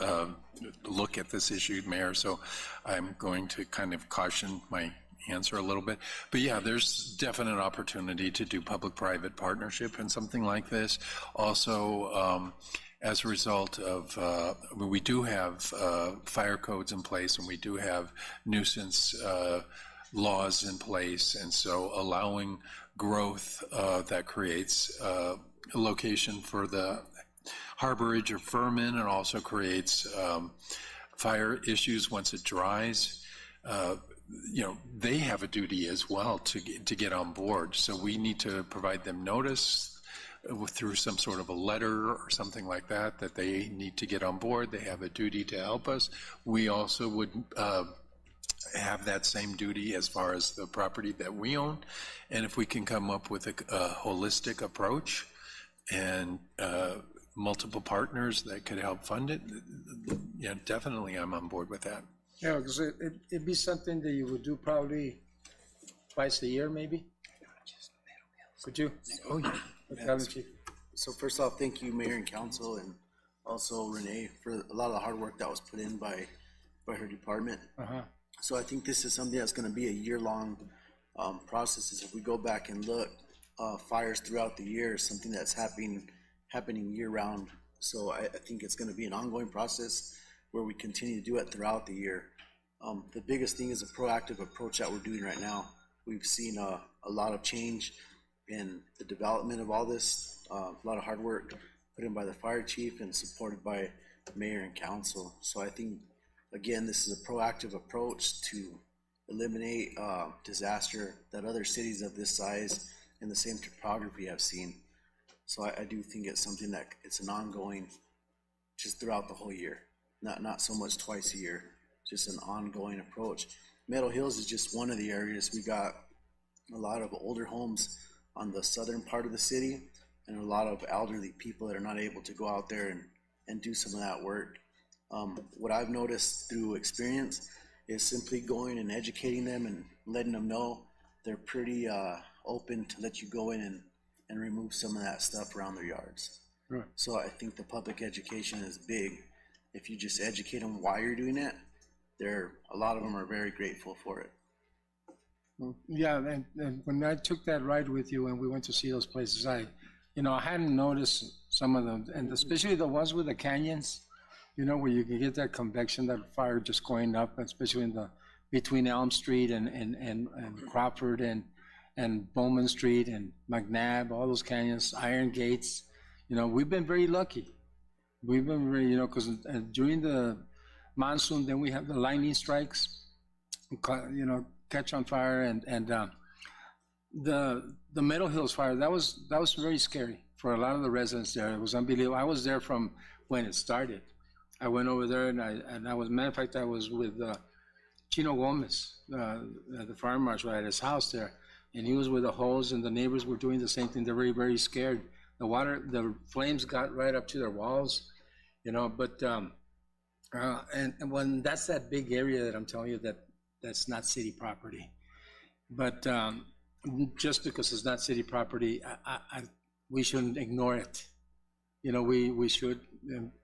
look at this issue, Mayor, so I'm going to kind of caution my answer a little bit. But yeah, there's definite opportunity to do public-private partnership and something like this. Also, as a result of, we do have fire codes in place, and we do have nuisance laws in place, and so allowing growth that creates a location for the harborage or vermin, and also creates fire issues once it dries. You know, they have a duty as well to get on board. So we need to provide them notice through some sort of a letter or something like that, that they need to get on board. They have a duty to help us. We also would have that same duty as far as the property that we own. And if we can come up with a holistic approach and multiple partners that could help fund it, yeah, definitely I'm on board with that. yeah, because it'd be something that you would do probably twice a year, maybe? Could you? Oh, yeah. Chief. So first off, thank you, Mayor and Council, and also Renee for a lot of the hard work that was put in by her department. So I think this is something that's going to be a year-long process. Is if we go back and look, fires throughout the year is something that's happening year-round. So I think it's going to be an ongoing process where we continue to do it throughout the year. The biggest thing is a proactive approach that we're doing right now. We've seen a lot of change in the development of all this, a lot of hard work put in by the fire chief and supported by mayor and council. So I think, again, this is a proactive approach to eliminate disaster that other cities of this size and the same topography have seen. So I do think it's something that it's an ongoing, just throughout the whole year, not so much twice a year, just an ongoing approach. Meadow Hills is just one of the areas. We got a lot of older homes on the southern part of the city, and a lot of elderly people that are not able to go out there and do some of that work. What I've noticed through experience is simply going and educating them and letting them know they're pretty open to let you go in and remove some of that stuff around their yards. Right. So I think the public education is big. If you just educate them why you're doing it, a lot of them are very grateful for it. Yeah, and when I took that ride with you and we went to see those places, I hadn't noticed some of them, and especially the ones with the canyons, you know, where you can get that convection, that fire just going up, especially between Elm Street and Crawford and Bowman Street and McNabb, all those canyons, Iron Gates. You know, we've been very lucky. We've been very, because during the monsoon, then we have the lightning strikes, you know, catch on fire, and the Meadow Hills fire, that was very scary for a lot of the residents there. It was unbelievable. I was there from when it started. I went over there, and I was, matter of fact, I was with Chino Gomez, the fire marshal, at his house there, and he was with a hose, and the neighbors were doing the same thing. They're very, very scared. The flames got right up to their walls, you know. But and when that's that big area that I'm telling you that's not city property, but just because it's not city property, we shouldn't ignore it. You know, we should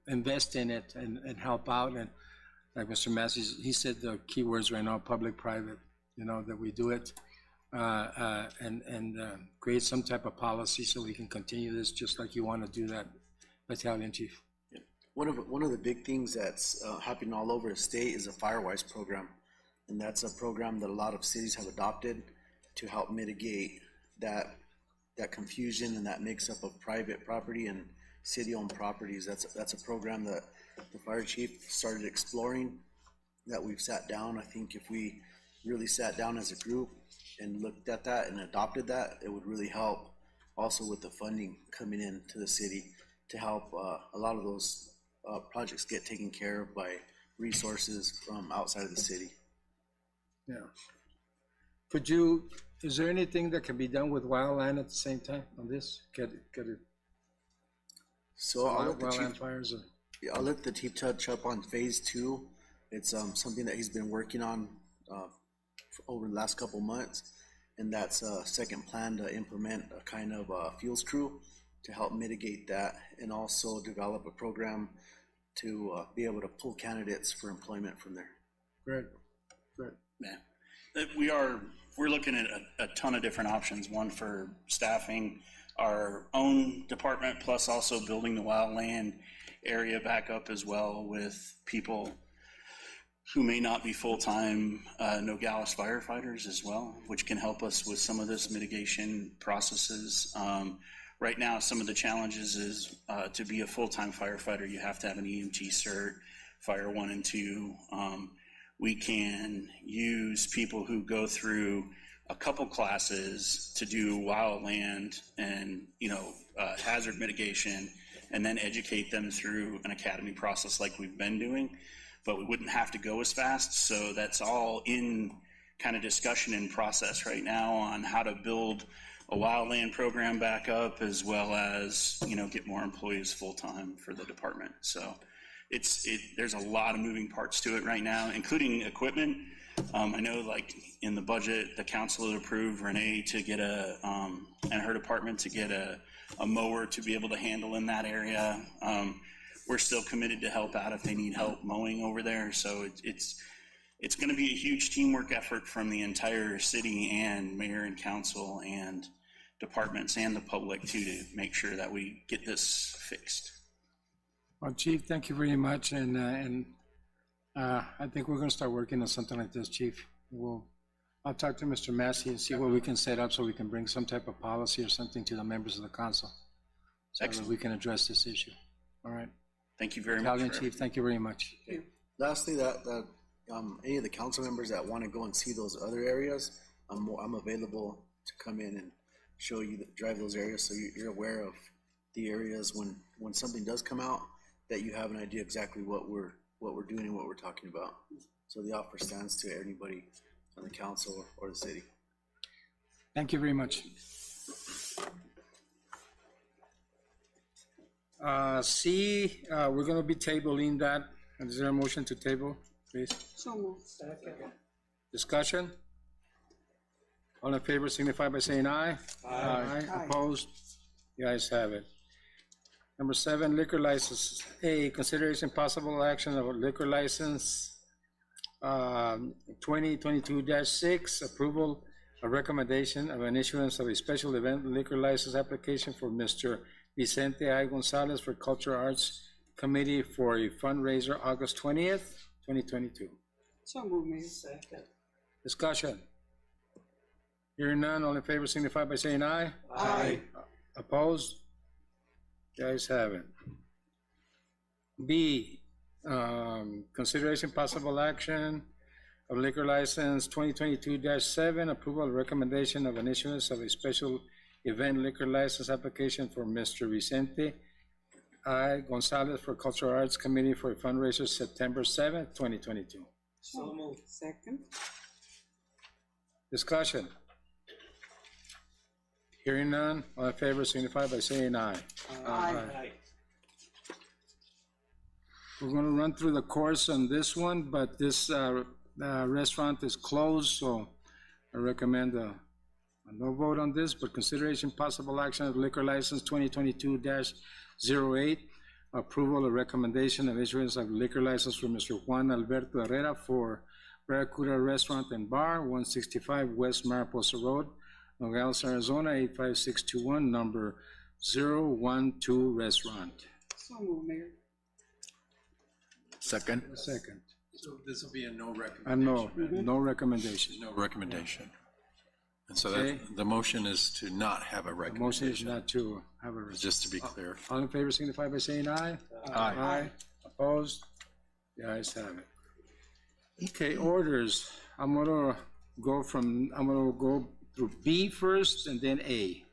invest in it and help out. And like Mr. Massey, he said the key words right now, public-private, you know, that we do it and create some type of policy so we can continue this just like you want to do that, Battalion Chief. Yeah. One of the big things that's happening all over the state is a Firewise program. And that's a program that a lot of cities have adopted to help mitigate that confusion and that mix-up of private property and city-owned properties. That's a program that the fire chief started exploring, that we've sat down. I think if we really sat down as a group and looked at that and adopted that, it would really help also with the funding coming in to the city to help a lot of those projects get taken care of by resources from outside of the city. Yeah. Is there anything that can be done with wildland at the same time on this? Get it. So I'll let the wildland chief, fires. I'll let the chief touch up on phase 2. It's something that he's been working on over the last couple months, and that's a second plan to implement a kind of fuels crew to help mitigate that, and also develop a program to be able to pull candidates for employment from there. Great, great. Yeah. We're looking at a ton of different options, one for staffing our own department, plus also building the wildland area back up as well with people who may not be full-time Nogales firefighters as well, which can help us with some of this mitigation processes. Right now, some of the challenges is to be a full-time firefighter, you have to have an EMT cert, Fire 1 and 2. We can use people who go through a couple classes to do wildland and, hazard mitigation, and then educate them through an academy process like we've been doing, but we wouldn't have to go as fast. So that's all in kind of discussion and process right now on how to build a wildland program back up, as well as, get more employees full-time for the department. So there's a lot of moving parts to it right now, including equipment. I know, like, in the budget, the council had approved Renee to get and her department to get a mower to be able to handle in that area. We're still committed to help out if they need help mowing over there. So it's going to be a huge teamwork effort from the entire city and mayor and council and departments and the public too, to make sure that we get this fixed. Well, Chief, thank you very much, and I think we're going to start working on something like this, Chief. I'll talk to Mr. Massey and see what we can set up so we can bring some type of policy or something to the members of the council, so that we can address this issue. All right. Thank you very much. Battalion Chief, thank you very much. Lastly, that any of the council members that want to go and see those other areas, I'm available to come in and show you, drive those areas, so you're aware of the areas when something does come out, that you have an idea exactly what we're doing and what we're talking about. So the offer stands to anybody on the council or the city. Thank you very much. C, we're going to be tabling that. Is there a motion to table, please? So moved. Discussion? All in favor signify by saying aye. Aye. Opposed? The ayes have it. Number 7, liquor license. A, consideration possible action of a liquor license 2022-6, approval, a recommendation of an issuance of a special event liquor license application for Mr. Vicente I. Gonzalez for Cultural Arts Committee for a fundraiser August 20th, 2022. So moved, Mayor. Second. Discussion. Hearing none, all in favor signify by saying aye. Aye. Opposed? The ayes have it. B, consideration possible action of liquor license 2022-7, approval recommendation of an issuance of a special event liquor license application for Mr. Vicente I. Gonzalez for Cultural Arts Committee for a fundraiser September 7th, 2022. So moved. Second. Discussion. Hearing none, all in favor signify by saying aye. Aye. We're going to run through the course on this one, but this restaurant is closed, so I recommend a no vote on this, but consideration possible action of liquor license 2022-08, approval or recommendation of issuance of liquor license for Mr. Juan Alberto Herrera for Barracuda Restaurant and Bar, 165 West Mariposa Road, Nogales, Arizona, 85621, number 012 restaurant. So moved, Mayor. Second. Second. So this will be a no recommendation. No recommendation. No recommendation. And so Okay. the motion is to not have a The motion is recommendation, not to have a resolution. just to be clear. All in favor signify by saying aye. Aye. Opposed? The ayes have it. Okay, orders. I'm gonna go through B first and then A.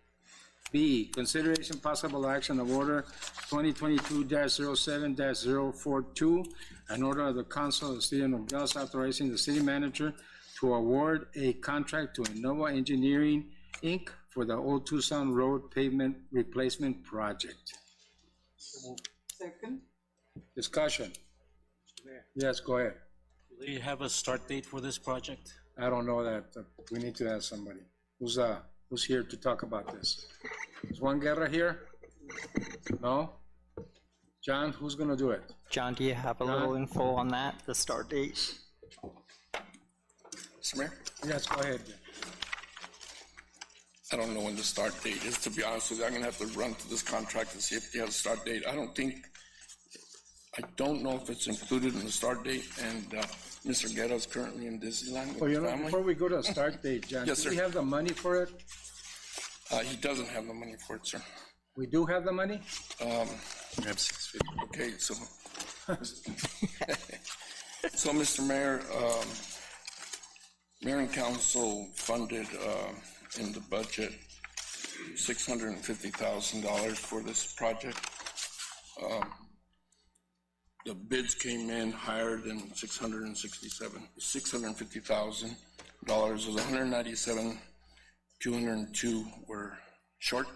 B, consideration possible action of order 2022-07-042, an order of the council of the city of Nogales authorizing the city manager to award a contract to Innova Engineering, Inc. for the Old Tucson Road pavement replacement project. Second. Discussion. Yes, go ahead. Do you have a start date for this project? I don't know that. We need to ask somebody. Who's here to talk about this? Is Juan Guerra here? No? John, who's gonna do it? John, do you have a little info on that, the start date? Mr. Mayor, Yes, go ahead. I don't know when the start date is, to be honest with you. I'm gonna have to run through this contract and see if they have a start date. I don't know if it's included in the start date, and Mr. Guerra's currently in Disneyland Well, with you his know, family. before we go to a start date, John, Yes, do we sir. have the money for it? He doesn't have the money for it, sir. We do have the money? We have 650. Okay, so, so, Mr. Mayor, Mayor and Council funded in the budget $650,000 for this project. The bids came in higher than $650,000. It was 197,202 were short.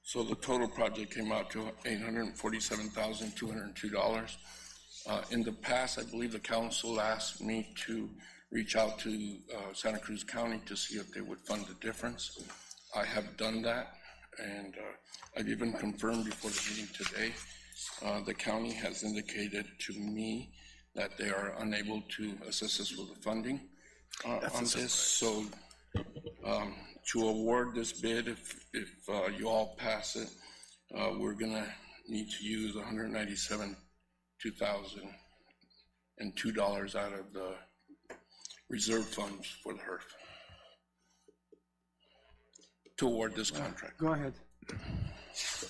So the total project came out to $847,202. In the past, I believe the council asked me to reach out to Santa Cruz County to see if they would fund the difference. I have done that, and I've even confirmed before the meeting today. The county has indicated to me that they are unable to assist us with the funding on this. So to award this bid, if you all pass it, we're gonna need to use $197,202 out of the reserve funds for the HERF to award this contract. Go ahead.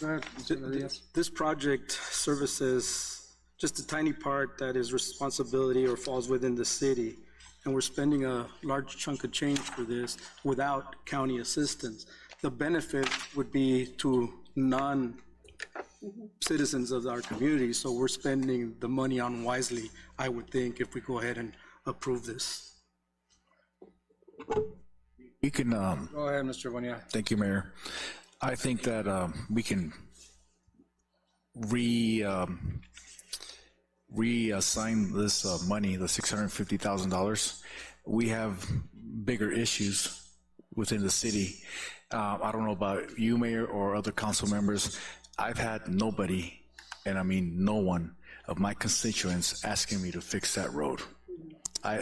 Go ahead, Mr. Rodriguez. This project services just a tiny part that is responsibility or falls within the city. And we're spending a large chunk of change for this without county assistance. The benefit would be to non-citizens of our community, so we're spending the money unwisely, I would think, if we go ahead and approve this. We can, Go ahead, Mr. Bonilla. thank you, Mayor. I think that we can reassign this money, the $650,000. We have bigger issues within the city. I don't know about you, Mayor, or other council members. I've had nobody, and I mean no one, of my constituents asking me to fix that road.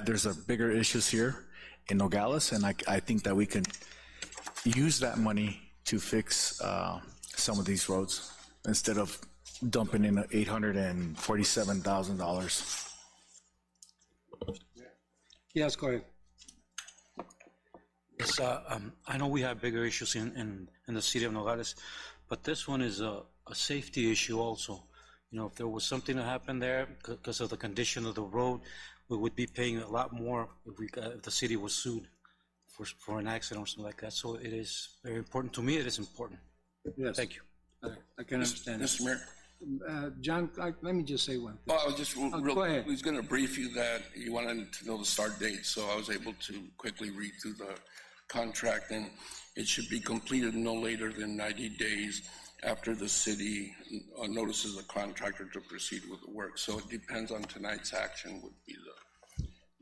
There's a bigger issues here in Nogales, and I think that we can use that money to fix some of these roads instead of dumping in $847,000. Yes, go ahead. Yes, I know we have bigger issues in the city of Nogales, but this one is a safety issue also. You know, if there was something that happened there because of the condition of the road, we would be paying a lot more if the city was sued for an accident or something like that. So it is very important. To me, it is important. Yes. Thank you. I can understand that. Mr. Mayor. John, let me just say one thing. Oh, I was just go ahead. I was going to brief you that you wanted to know the start date, so I was able to quickly read through the contract, and it should be completed no later than 90 days after the city notices the contractor to proceed with the work. So it depends on tonight's action would be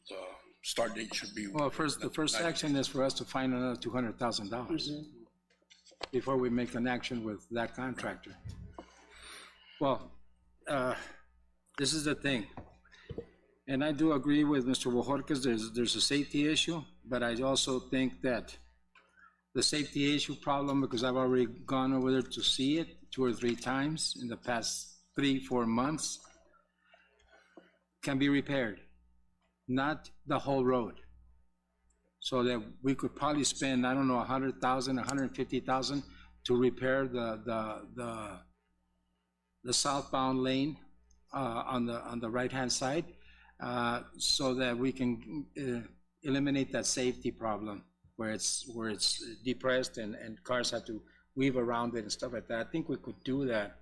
the start date should be. Well, the first action is for us to find another $200,000 before we make an action with that contractor. Well, this is the thing, and I do agree with Mr. Bojorquez, there's a safety issue, but I also think that the safety issue problem, because I've already gone over there to see it 2 or 3 times in the past 3-4 months, can be repaired, not the whole road. So that we could probably spend, I don't know, $100,000, $150,000 to repair the southbound lane on the right-hand side, so that we can eliminate that safety problem where it's depressed and cars have to weave around it and stuff like that. I think we could do that,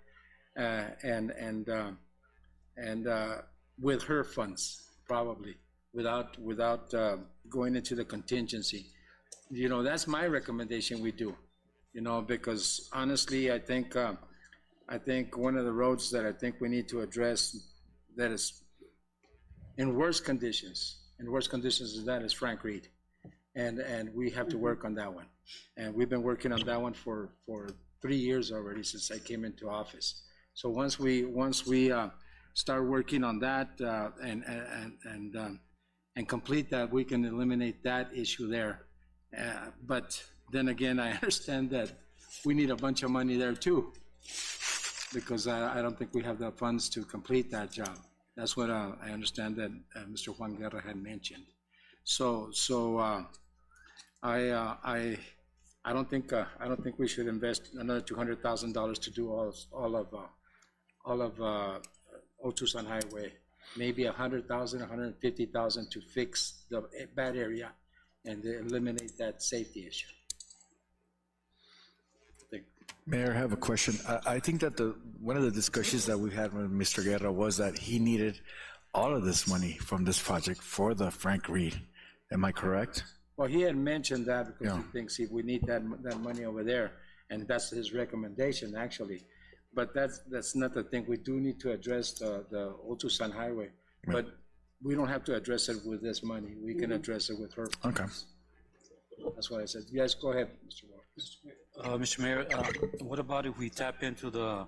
and with her funds probably, without going into the contingency. You know, that's my recommendation we do. You know, because honestly, I think I think one of the roads that I think we need to address that is in worse conditions than that is Frank Reed. And we have to work on that one. And we've been working on that one for 3 years already since I came into office. So once we start working on that and complete that, we can eliminate that issue there. But then again, I understand that we need a bunch of money there too, because I don't think we have the funds to complete that job. That's what I understand that Mr. Juan Guerra had mentioned. So I don't think we should invest another $200,000 to do all of Otusan Highway. Maybe 100,000, 150,000 to fix the bad area and eliminate that safety issue. Mayor, I have a question. I think that one of the discussions that we had with Mr. Guerra was that he needed all of this money from this project for the Frank Reed. Am I correct? Well, he had mentioned that because he thinks we need that money over there, and that's his recommendation, actually. But that's not the thing. We do need to address the Otusan Highway, but we don't have to address it with this money. We can address it with her. Okay. That's what I said. You guys go ahead, Mr. Walker. Mr. Mayor, what about if we tap into the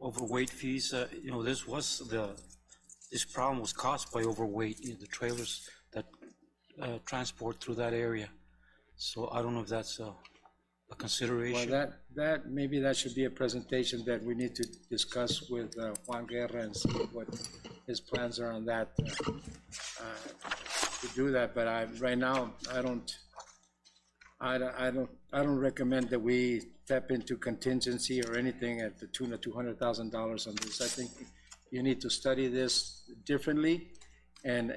overweight fees? You know, this problem was caused by overweight, the trailers that transport through that area. So I don't know if that's a consideration. Well, maybe that should be a presentation that we need to discuss with Juan Guerra and see what his plans are on that, to do that. But right now, I don't recommend that we tap into contingency or anything at the tune of $200,000 on this. I think you need to study this differently. And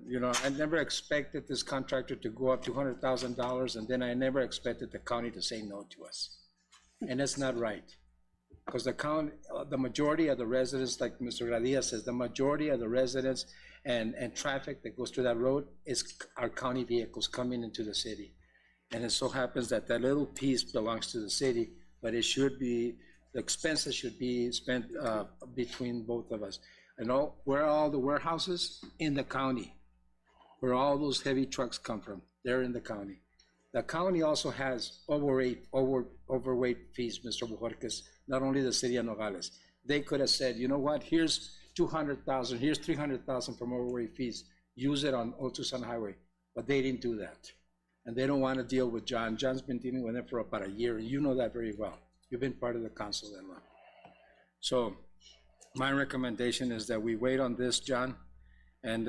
you know, I never expected this contractor to go up $200,000, and then I never expected the county to say no to us. And that's not right. Because the majority of the residents, like Mr. Radia says, the majority of the residents and traffic that goes through that road is our county vehicles coming into the city. And it so happens that that little piece belongs to the city, but it should be, the expenses should be spent between both of us. And where are all the warehouses? In the county. Where all those heavy trucks come from, they're in the county. The county also has overweight fees, Mr. Bojorquez, not only the city of Nogales. They could have said, you know what, here's 200,000, here's 300,000 from overweight fees. Use it on Otusan Highway, but they didn't do that. And they don't want to deal with John. John's been dealing with them for about a year, and you know that very well. You've been part of the council that long. So my recommendation is that we wait on this, John, and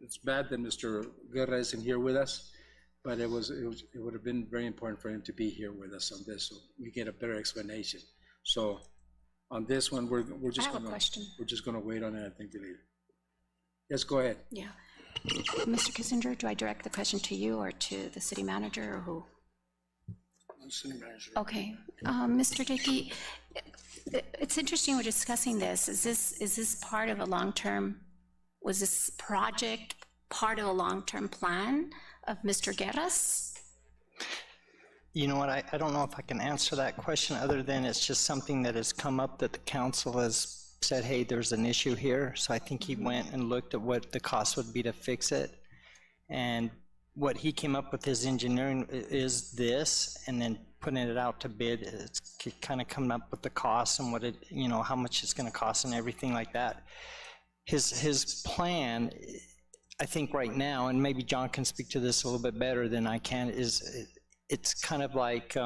it's bad that Mr. Guerra isn't here with us, but it would have been very important for him to be here with us on this, so we get a better explanation. So on this one, we're just gonna wait on it, I think, later. Yes, go ahead. Yeah. Mr. Kissinger, do I direct the question to you or to the city manager or who? City manager. Okay, Mr. Dickey, it's interesting we're discussing this. Is this part of a long-term, was this project part of a long-term plan of Mr. Guerra's? You know what, I don't know if I can answer that question other than it's just something that has come up that the council has said, hey, there's an issue here. So I think he went and looked at what the cost would be to fix it. And what he came up with his engineering is this, and then putting it out to bid, it's kind of coming up with the cost and what it, you know, how much it's going to cost and everything like that. His plan, I think right now, and maybe John can speak to this a little bit better than I can, is it's kind of like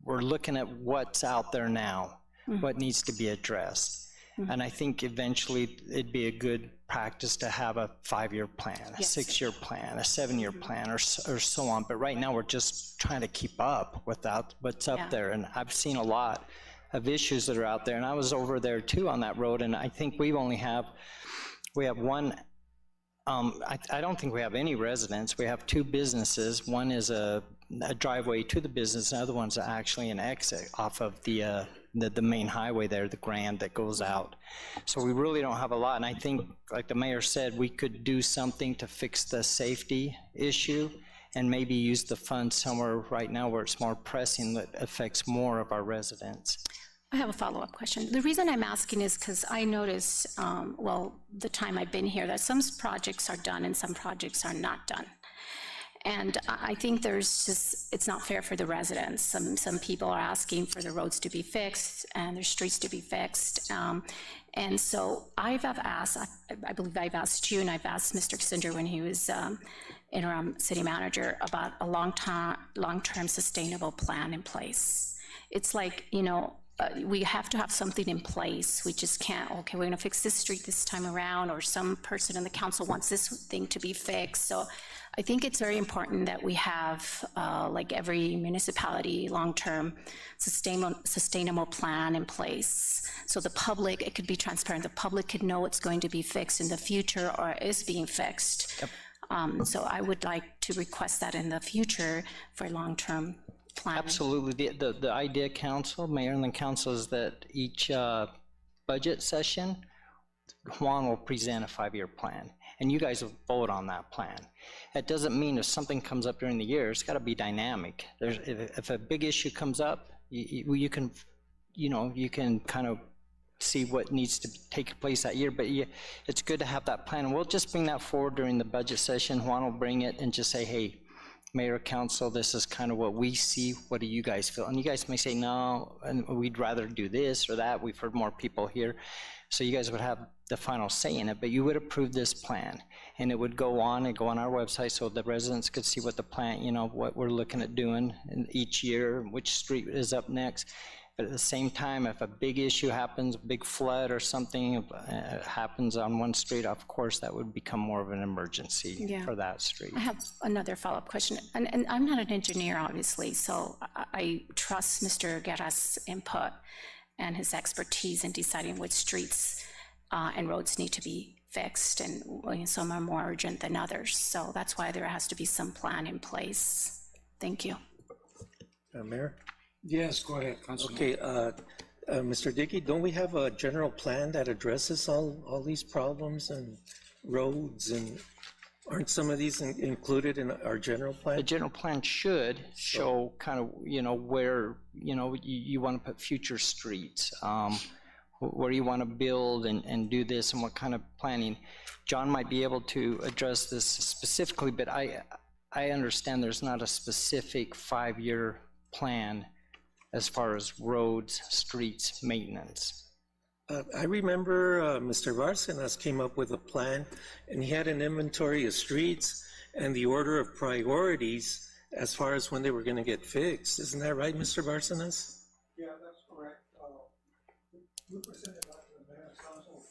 we're looking at what's out there now, what needs to be addressed. And I think eventually it'd be a good practice to have a 5-year plan, a 6-year plan, a 7-year plan, or so on. But right now we're just trying to keep up with what's up there. And I've seen a lot of issues that are out there. And I was over there too on that road. And I think we have one, I don't think we have any residents. We have 2 businesses. One is a driveway to the business. The other one's actually an exit off of the main highway there, the Grand that goes out. So we really don't have a lot. And I think, like the mayor said, we could do something to fix the safety issue and maybe use the funds somewhere right now where it's more pressing that affects more of our residents. I have a follow-up question. The reason I'm asking is because I notice, well, the time I've been here, that some projects are done and some projects are not done. And I think there's just, it's not fair for the residents. Some people are asking for the roads to be fixed and their streets to be fixed. And so I've asked, I believe I've asked you and I've asked Mr. Kissinger when he was interim city manager about a long-term sustainable plan in place. It's like, you know, we have to have something in place. We just can't, okay, we're gonna fix this street this time around, or some person in the council wants this thing to be fixed. So I think it's very important that we have, like every municipality, long-term sustainable plan in place. So the public, it could be transparent. The public could know what's going to be fixed in the future or is being fixed. Yep. So I would like to request that in the future for long-term plan. Absolutely. The idea, council, mayor and the council, is that each budget session, Juan will present a 5-year plan, and you guys will vote on that plan. It doesn't mean if something comes up during the year, it's got to be dynamic. If a big issue comes up, you can kind of see what needs to take place that year, but it's good to have that plan. And we'll just bring that forward during the budget session. Juan will bring it and just say, hey, Mayor, Council, this is kind of what we see. What do you guys feel? And you guys may say, no, and we'd rather do this or that. We've heard more people here. So you guys would have the final say in it, but you would approve this plan. And it would go on our website so the residents could see what the plan, you know, what we're looking at doing in each year, which street is up next. But at the same time, if a big issue happens, a big flood or something happens on one street, of course, that would become more of an emergency for that street. I have another follow-up question. And I'm not an engineer, obviously, so I trust Mr. Guerra's input and his expertise in deciding which streets and roads need to be fixed, and some are more urgent than others. So that's why there has to be some plan in place. Thank you. Mayor? Yes, go ahead, Councilman. Okay, Mr. Dickey, don't we have a general plan that addresses all these problems and roads, and aren't some of these included in our general plan? The general plan should show kind of, you know, where, you know, you want to put future streets, where you want to build and do this and what kind of planning. John might be able to address this specifically, but I understand there's not a specific 5-year plan as far as roads, streets, maintenance. I remember Mr. Bárcenas came up with a plan, and he had an inventory of streets and the order of priorities as far as when they were going to get fixed. Isn't that right, Mr. Bárcenas? Yeah, that's correct. We presented that to the mayor's council,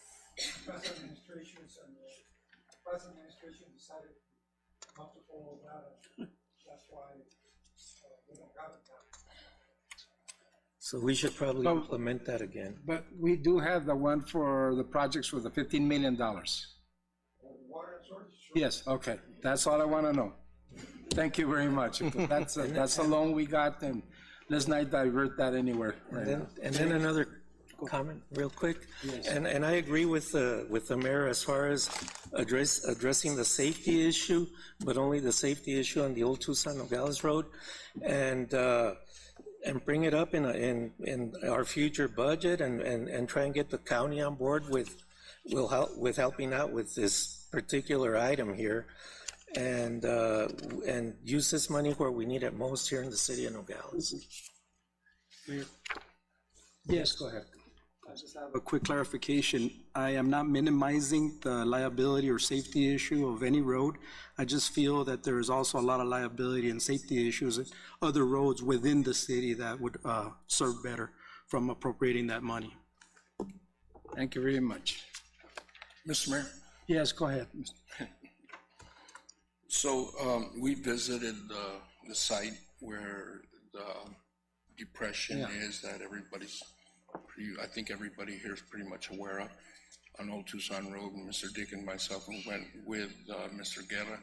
past administrations, and the past administration decided not to follow that, and that's why we don't have it now. So we should probably implement that again. But we do have the one for the projects for the $15 million. Water and sewer? Yes, okay, that's all I want to know. Thank you very much. That's the loan we got, and let's not divert that anywhere. And then another comment, real quick. Yes. And I agree with the mayor as far as addressing the safety issue, but only the safety issue on the old Tucson Nogales Road, and bring it up in our future budget, and try and get the county on board with helping out with this particular item here, and use this money where we need it most here in the city of Nogales. Yes, go ahead. I just have a quick clarification. I am not minimizing the liability or safety issue of any road. I just feel that there is also a lot of liability and safety issues at other roads within the city that would serve better from appropriating that money. Thank you very much. Mr. Mayor? Yes, go ahead. So we visited the site where the depression is that I think everybody here is pretty much aware of, on Old Tucson Road, and Mr. Dick and myself went with Mr. Guerra.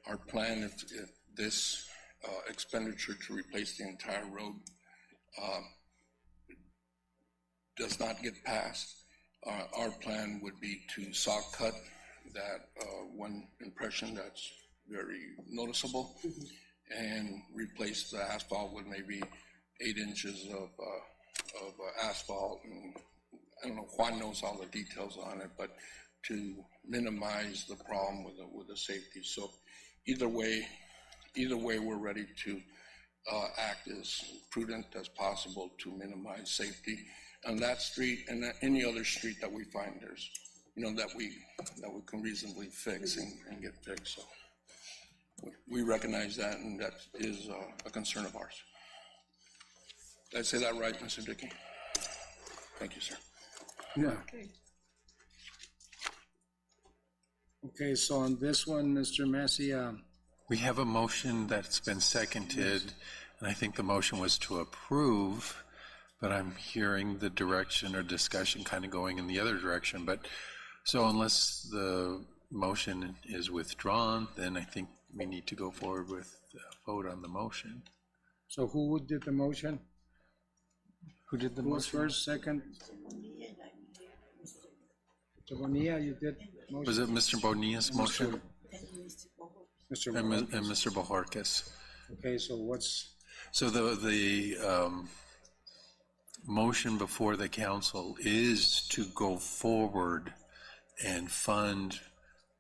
Our plan, if this expenditure to replace the entire road does not get passed, our plan would be to saw cut that one impression that's very noticeable, and replace the asphalt with maybe 8 inches of asphalt. And I don't know, Juan knows all the details on it, but to minimize the problem with the safety. So either way, we're ready to act as prudent as possible to minimize safety on that street and any other street that we find there's, that we can reasonably fix and get fixed. So we recognize that, and that is a concern of ours. Did I say that right, Mr. Dickey? Thank you, sir. Yeah. Okay, so on this one, Mr. Massey, we have a motion that's been seconded, and I think the motion was to approve, but I'm hearing the direction or discussion kind of going in the other direction. But so unless the motion is withdrawn, then I think we need to go forward with a vote on the motion. so who did the motion? Who did the Who was motion? first, second? Mr. Bonilla, you did motion? Was it Mr. Bonilla's motion? Mr. And Mr. Bojorquez? Okay, so what's, So the motion before the council is to go forward and fund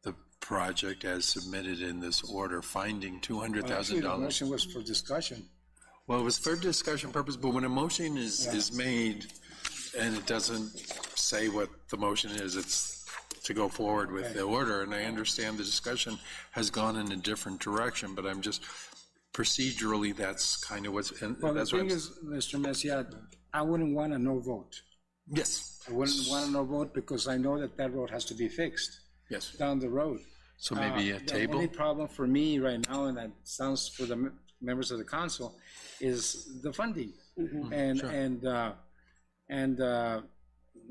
the project as submitted in this order, finding actually, the $200,000. motion was for discussion. Well, it was for discussion purpose, but when a motion is made and it doesn't say what the motion is, it's to go forward with the order, and I understand the discussion has gone in a different direction, but I'm just, procedurally, that's kind of what's, and Well, the that's what thing I'm. is, Mr. Messiah, I wouldn't want a no vote. Yes. I wouldn't want a no vote because I know that that road has to be fixed Yes. down the road. So maybe a The table? only problem for me right now, and that sounds for the members of the council, is the funding and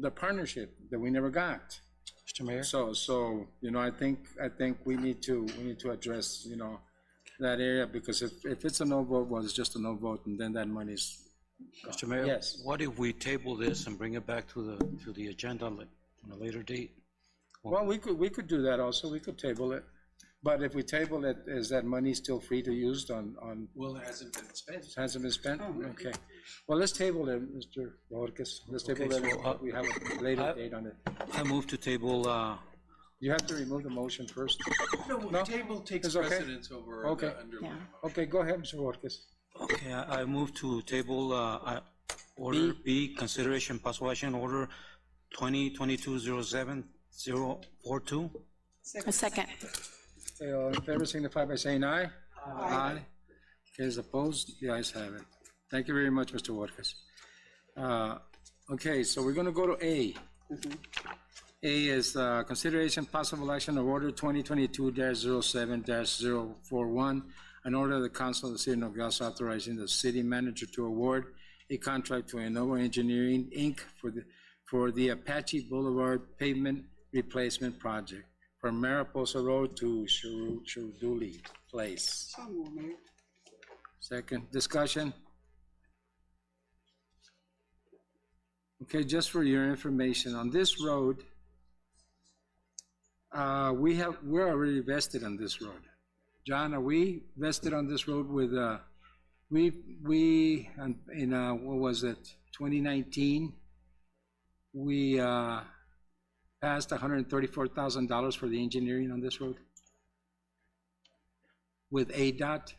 the partnership that we never got. Mr. Mayor? So I think we need to address that area, because if it's a no vote, well, it's just a no vote, and then that money's. Mr. Mayor? Yes. What if we table this and bring it back to the agenda on a later date? Well, we could do that also. We could table it. But if we table it, is that money still free to use on? Well, it hasn't been spent. It hasn't been spent? Okay. Well, let's table it, Mr. Borges. Let's table Okay, it. so, We have a later date on it. I move to table, You have to remove the motion first. No, No? table takes It's okay? precedence over Okay. the underlying. Okay, go ahead, Mr. Borges. okay, I move to table, order B, consideration possible action order 2022-07042. A second. Okay, all in favor signify by saying aye. Aye. Okay, is opposed? The ayes have it. Thank you very much, Mr. Borges. Okay, so we're gonna go to A. A is consideration possible action of order 2022-07-041, an order of the council of the city of Nogales authorizing the city manager to award a contract to Innova Engineering, Inc. for the Apache Boulevard pavement replacement project from Mariposa Road to Shurduli Place. So moved, Mayor. Second, discussion? Okay, just for your information, on this road, we're already vested on this road. John, are we vested on this road with, what was it, 2019? We passed $134,000 for the engineering on this road with ADOT,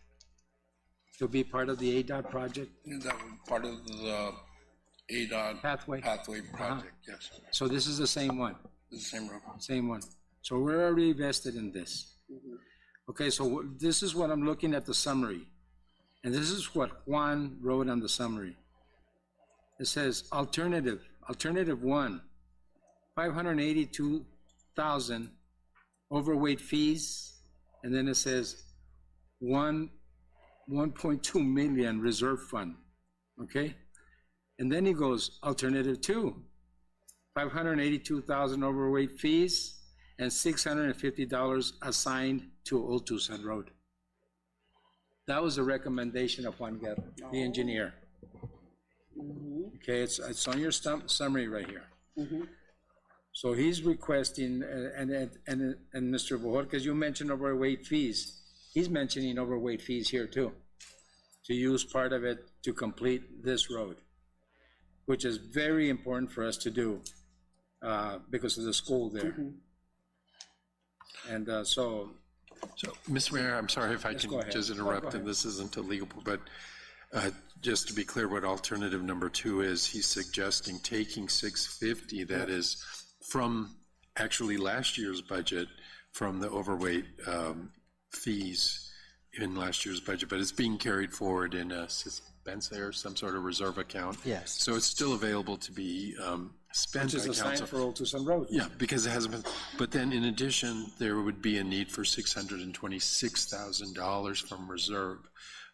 to be part of the ADOT project. Is that part of the ADOT Pathway. project? Yes, So this is the same one, it's the same road. same one. So we're already vested in this. Okay, so this is what I'm looking at the summary. And this is what Juan wrote on the summary. It says alternative one, 582,000 overweight fees. And then it says 1.2 million reserve fund, okay? And then he goes, alternative two, 582,000 overweight fees and $650 assigned to Old Tucson Road. That was the recommendation of Juan Guerra, the engineer. Okay, it's on your summary right here. So he's requesting, and Mr. Bojorquez, you mentioned overweight fees. he's mentioning overweight fees here too, to use part of it to complete this road, which is very important for us to do because of the school there. And so, Mr. Mayor, I'm sorry if I Yes, can go ahead. just Go interrupt, ahead. and this isn't illegal, but just to be clear, what alternative number 2 is, he's suggesting taking 650, that is from actually last year's budget, from the overweight fees in last year's budget, but it's being carried forward in a suspense or some sort of reserve account. Yes. So it's still available to be spent which is by assigned council. for Old Tucson Road. Yeah, because it hasn't been, but then in addition, there would be a need for $626,000 from reserve.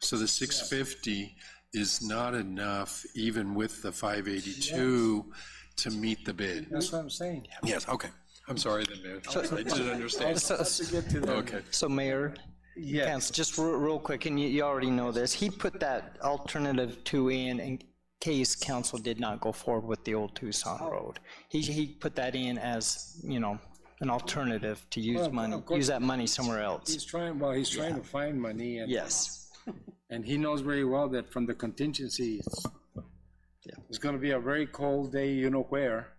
So the 650 is not enough, even with the 582, to meet the bid. That's what I'm saying. Yes, okay. I'm sorry then, Mayor. I didn't understand. To get to that. Okay. So Mayor, Council, just real quick, and you already know this, he put that alternative 2 in case council did not go forward with the Old Tucson Road. He put that in as, you know, an alternative to use money, use that money somewhere else. He's trying to find money. And, Yes. And he knows very well that from the contingencies, it's gonna be a very cold day, you know where,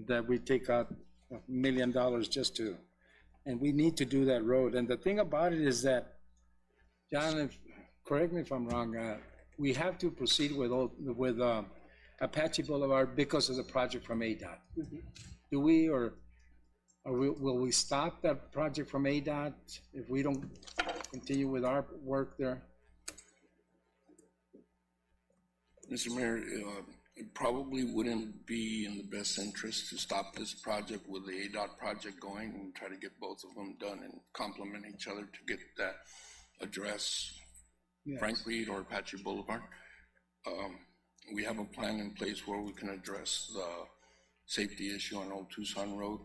that we take out $1 million just to, and we need to do that road. And the thing about it is that, John, correct me if I'm wrong, we have to proceed with Apache Boulevard because of the project from ADOT. Do we, or will we stop that project from ADOT if we don't continue with our work there? Mr. Mayor, it probably wouldn't be in the best interest to stop this project with the ADOT project going and try to get both of them done and complement each other to get that address, Frank Reed or Apache Boulevard. We have a plan in place where we can address the safety issue on Old Tucson Road.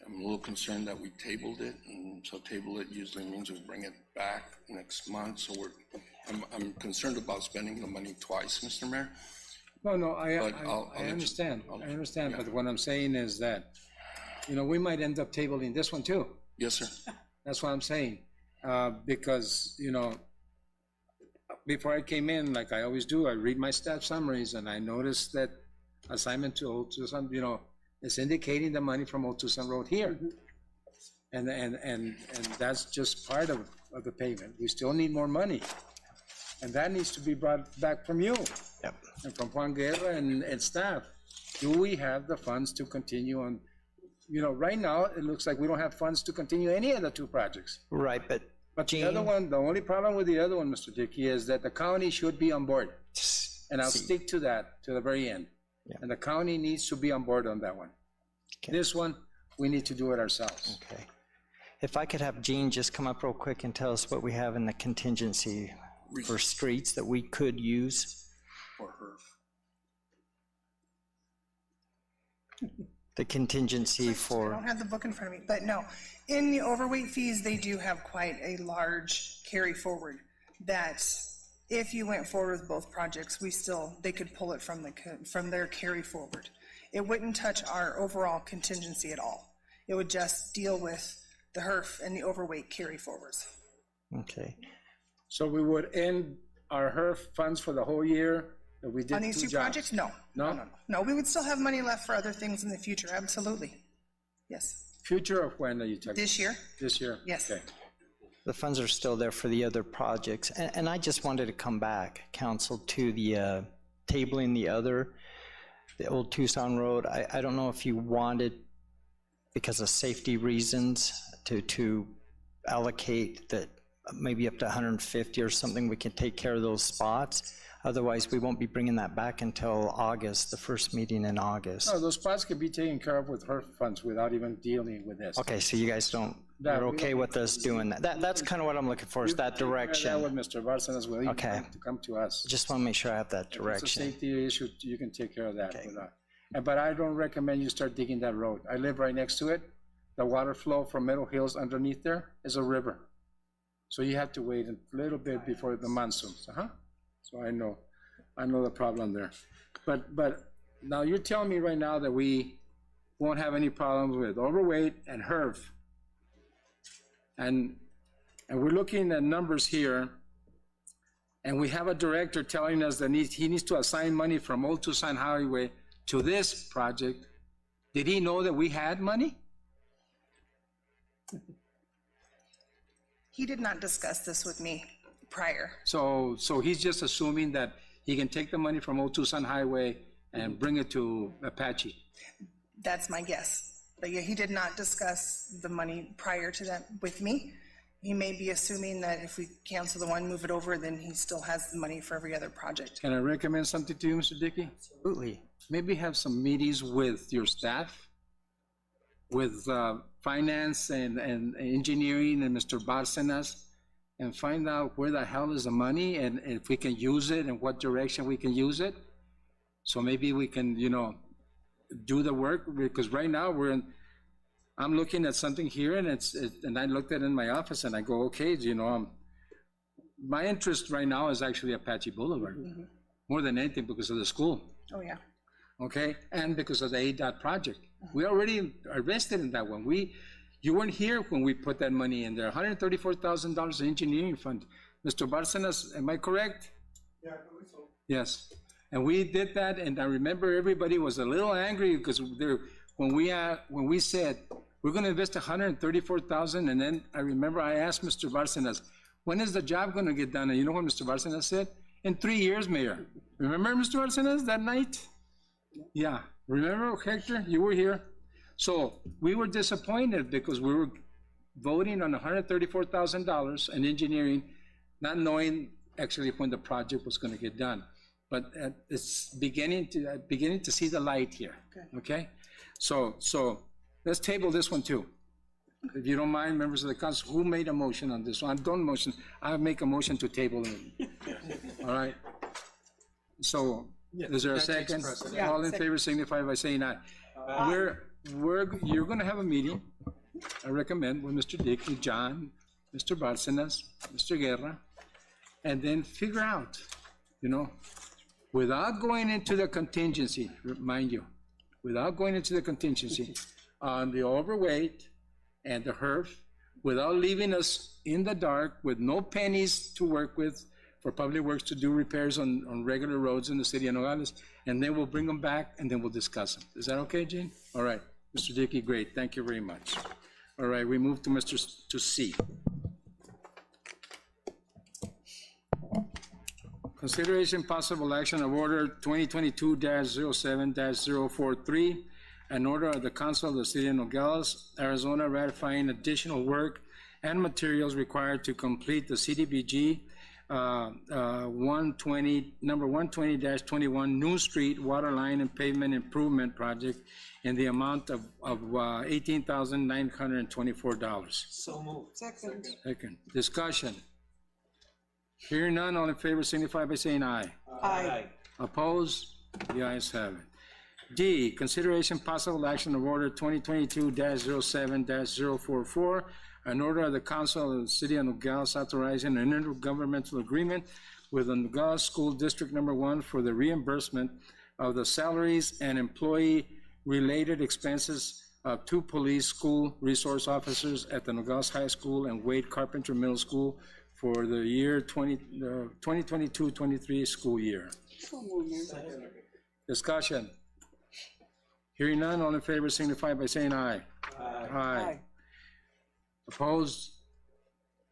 I'm a little concerned that we tabled it, and so table it usually means we bring it back next month. So I'm concerned about spending the money twice, Mr. Mayor. No, I understand. I understand, but what I'm saying is that, we might end up tabling this one too. Yes, sir. That's what I'm saying. Because, before I came in, like I always do, I read my staff summaries and I noticed that assignment to Old Tucson, it's indicating the money from Old Tucson Road here. And that's just part of the payment. We still need more money. And that needs to be brought back from you. Yep. And from Juan Guerra and staff. Do we have the funds to continue on? Right now, it looks like we don't have funds to continue any of the 2 projects. Right, but the other one, the only problem with the other one, Mr. Dickey, is that the county should be on board. And I'll stick to that to the very end. Yeah. And the county needs to be on board on that one. Okay. This one, we need to do it ourselves. Okay. If I could have Gene just come up real quick and tell us what we have in the contingency for streets that we could use. Or HERF. The contingency I for, don't have the book in front of me, but no, in the overweight fees, they do have quite a large carry forward that if you went forward with both projects, they could pull it from their carry forward. It wouldn't touch our overall contingency at all. It would just deal with the HERF and the overweight carry forwards. okay. So we would end our HERF funds for the whole year if we did 2 jobs? On these 2 projects, no. No, we would still have money left for other things in the future, absolutely. Yes. Future of when are you talking? This year? This year? Yes. Okay. The funds are still there for the other projects. And I just wanted to come back, council, to the tabling the Old Tucson Road. I don't know if you wanted, because of safety reasons, to allocate that maybe up to 150 or something, we can take care of those spots. Otherwise, we won't be bringing that back until August, the first meeting in August. No, those spots can be taken care of with HERF funds without even dealing with this. Okay, so you guys you're okay with us doing that? That's kind of what I'm looking for, is that direction. That with Mr. Barson as well. Okay. To come to us. Just want to make sure I have that If it's a direction. safety issue, you can take care of that. Okay. But I don't recommend you start digging that road. I live right next to it. The water flow from Meadow Hills underneath there is a river. So you have to wait a little bit before the monsoons, So I know the problem there. But now you're telling me right now that we won't have any problems with overweight and HERF. And And we're looking at numbers here, and we have a director telling us that he needs to assign money from Old Tucson Highway to this project. Did he know that we had money? He did not discuss this with me prior. So he's just assuming that he can take the money from Old Tucson Highway and bring it to Apache. That's my guess. But yeah, he did not discuss the money prior to that with me. He may be assuming that if we cancel the one, move it over, then he still has the money for every other project. Can I recommend something to you, Mr. Dickey? Absolutely. Maybe have some meetings with your staff, with finance and engineering and Mr. Barcenas, and find out where the hell is the money and if we can use it and what direction we can use it. So maybe we can, do the work, because right now I'm looking at something here and and I looked at it in my office and I go, okay, my interest right now is actually Apache Boulevard, more than anything because of the school. Oh, yeah. Okay, and because of the ADOT project. We already invested in that one. You weren't here when we put that money in there, $134,000 in engineering fund. Mr. Barcenas, am I correct? Yeah, I believe so. Yes, and we did that, and I remember everybody was a little angry because when we said, we're gonna invest $134,000, and then I remember I asked Mr. Barcenas, when is the job gonna get done? And you know what Mr. Barcenas said? In 3 years, Mayor. Remember Mr. Barcenas that night? Yeah, remember, Hector, you were here. So we were disappointed because we were voting on $134,000 in engineering, not knowing actually when the project was going to get done. But it's beginning to see the light here. Okay? So let's table this one too. If you don't mind, members of the council, who made a motion on this one? Don't motion. I make a motion to table it. All right. So. Is there a second? All in favor signify by saying aye. You're gonna have a meeting, I recommend, with Mr. Dickey, John, Mr. Barcenas, Mr. Guerra, and then figure out, without going into the contingency, mind you, without going into the contingency on the overweight and the HERF, without leaving us in the dark with no pennies to work with, for Public Works to do repairs on regular roads in the city of Nogales, and then we'll bring them back and then we'll discuss them. Is that okay, Jane? All right, Mr. Dickey, great, thank you very much. All right, we move to C. Consideration possible action of order 2022-07-043, an order of the Council of the City of Nogales, Arizona, ratifying additional work and materials required to complete the CDBG number 120-21 New Street Water Line and Pavement Improvement Project in the amount of $18,924. So moved. Second. Second. Discussion. Hearing none, all in favor signify by saying aye. Aye. Opposed? The ayes have it. D, consideration possible action of order 2022-07-044, an order of the Council of the City of Nogales authorizing an intergovernmental agreement with the Nogales School District Number 1 for the reimbursement of the salaries and employee-related expenses of 2 police school resource officers at the Nogales High School and Wade Carpenter Middle School for the year 2022-23 school year. So moved. Discussion. Hearing none, all in favor signify by saying aye. Aye. Opposed?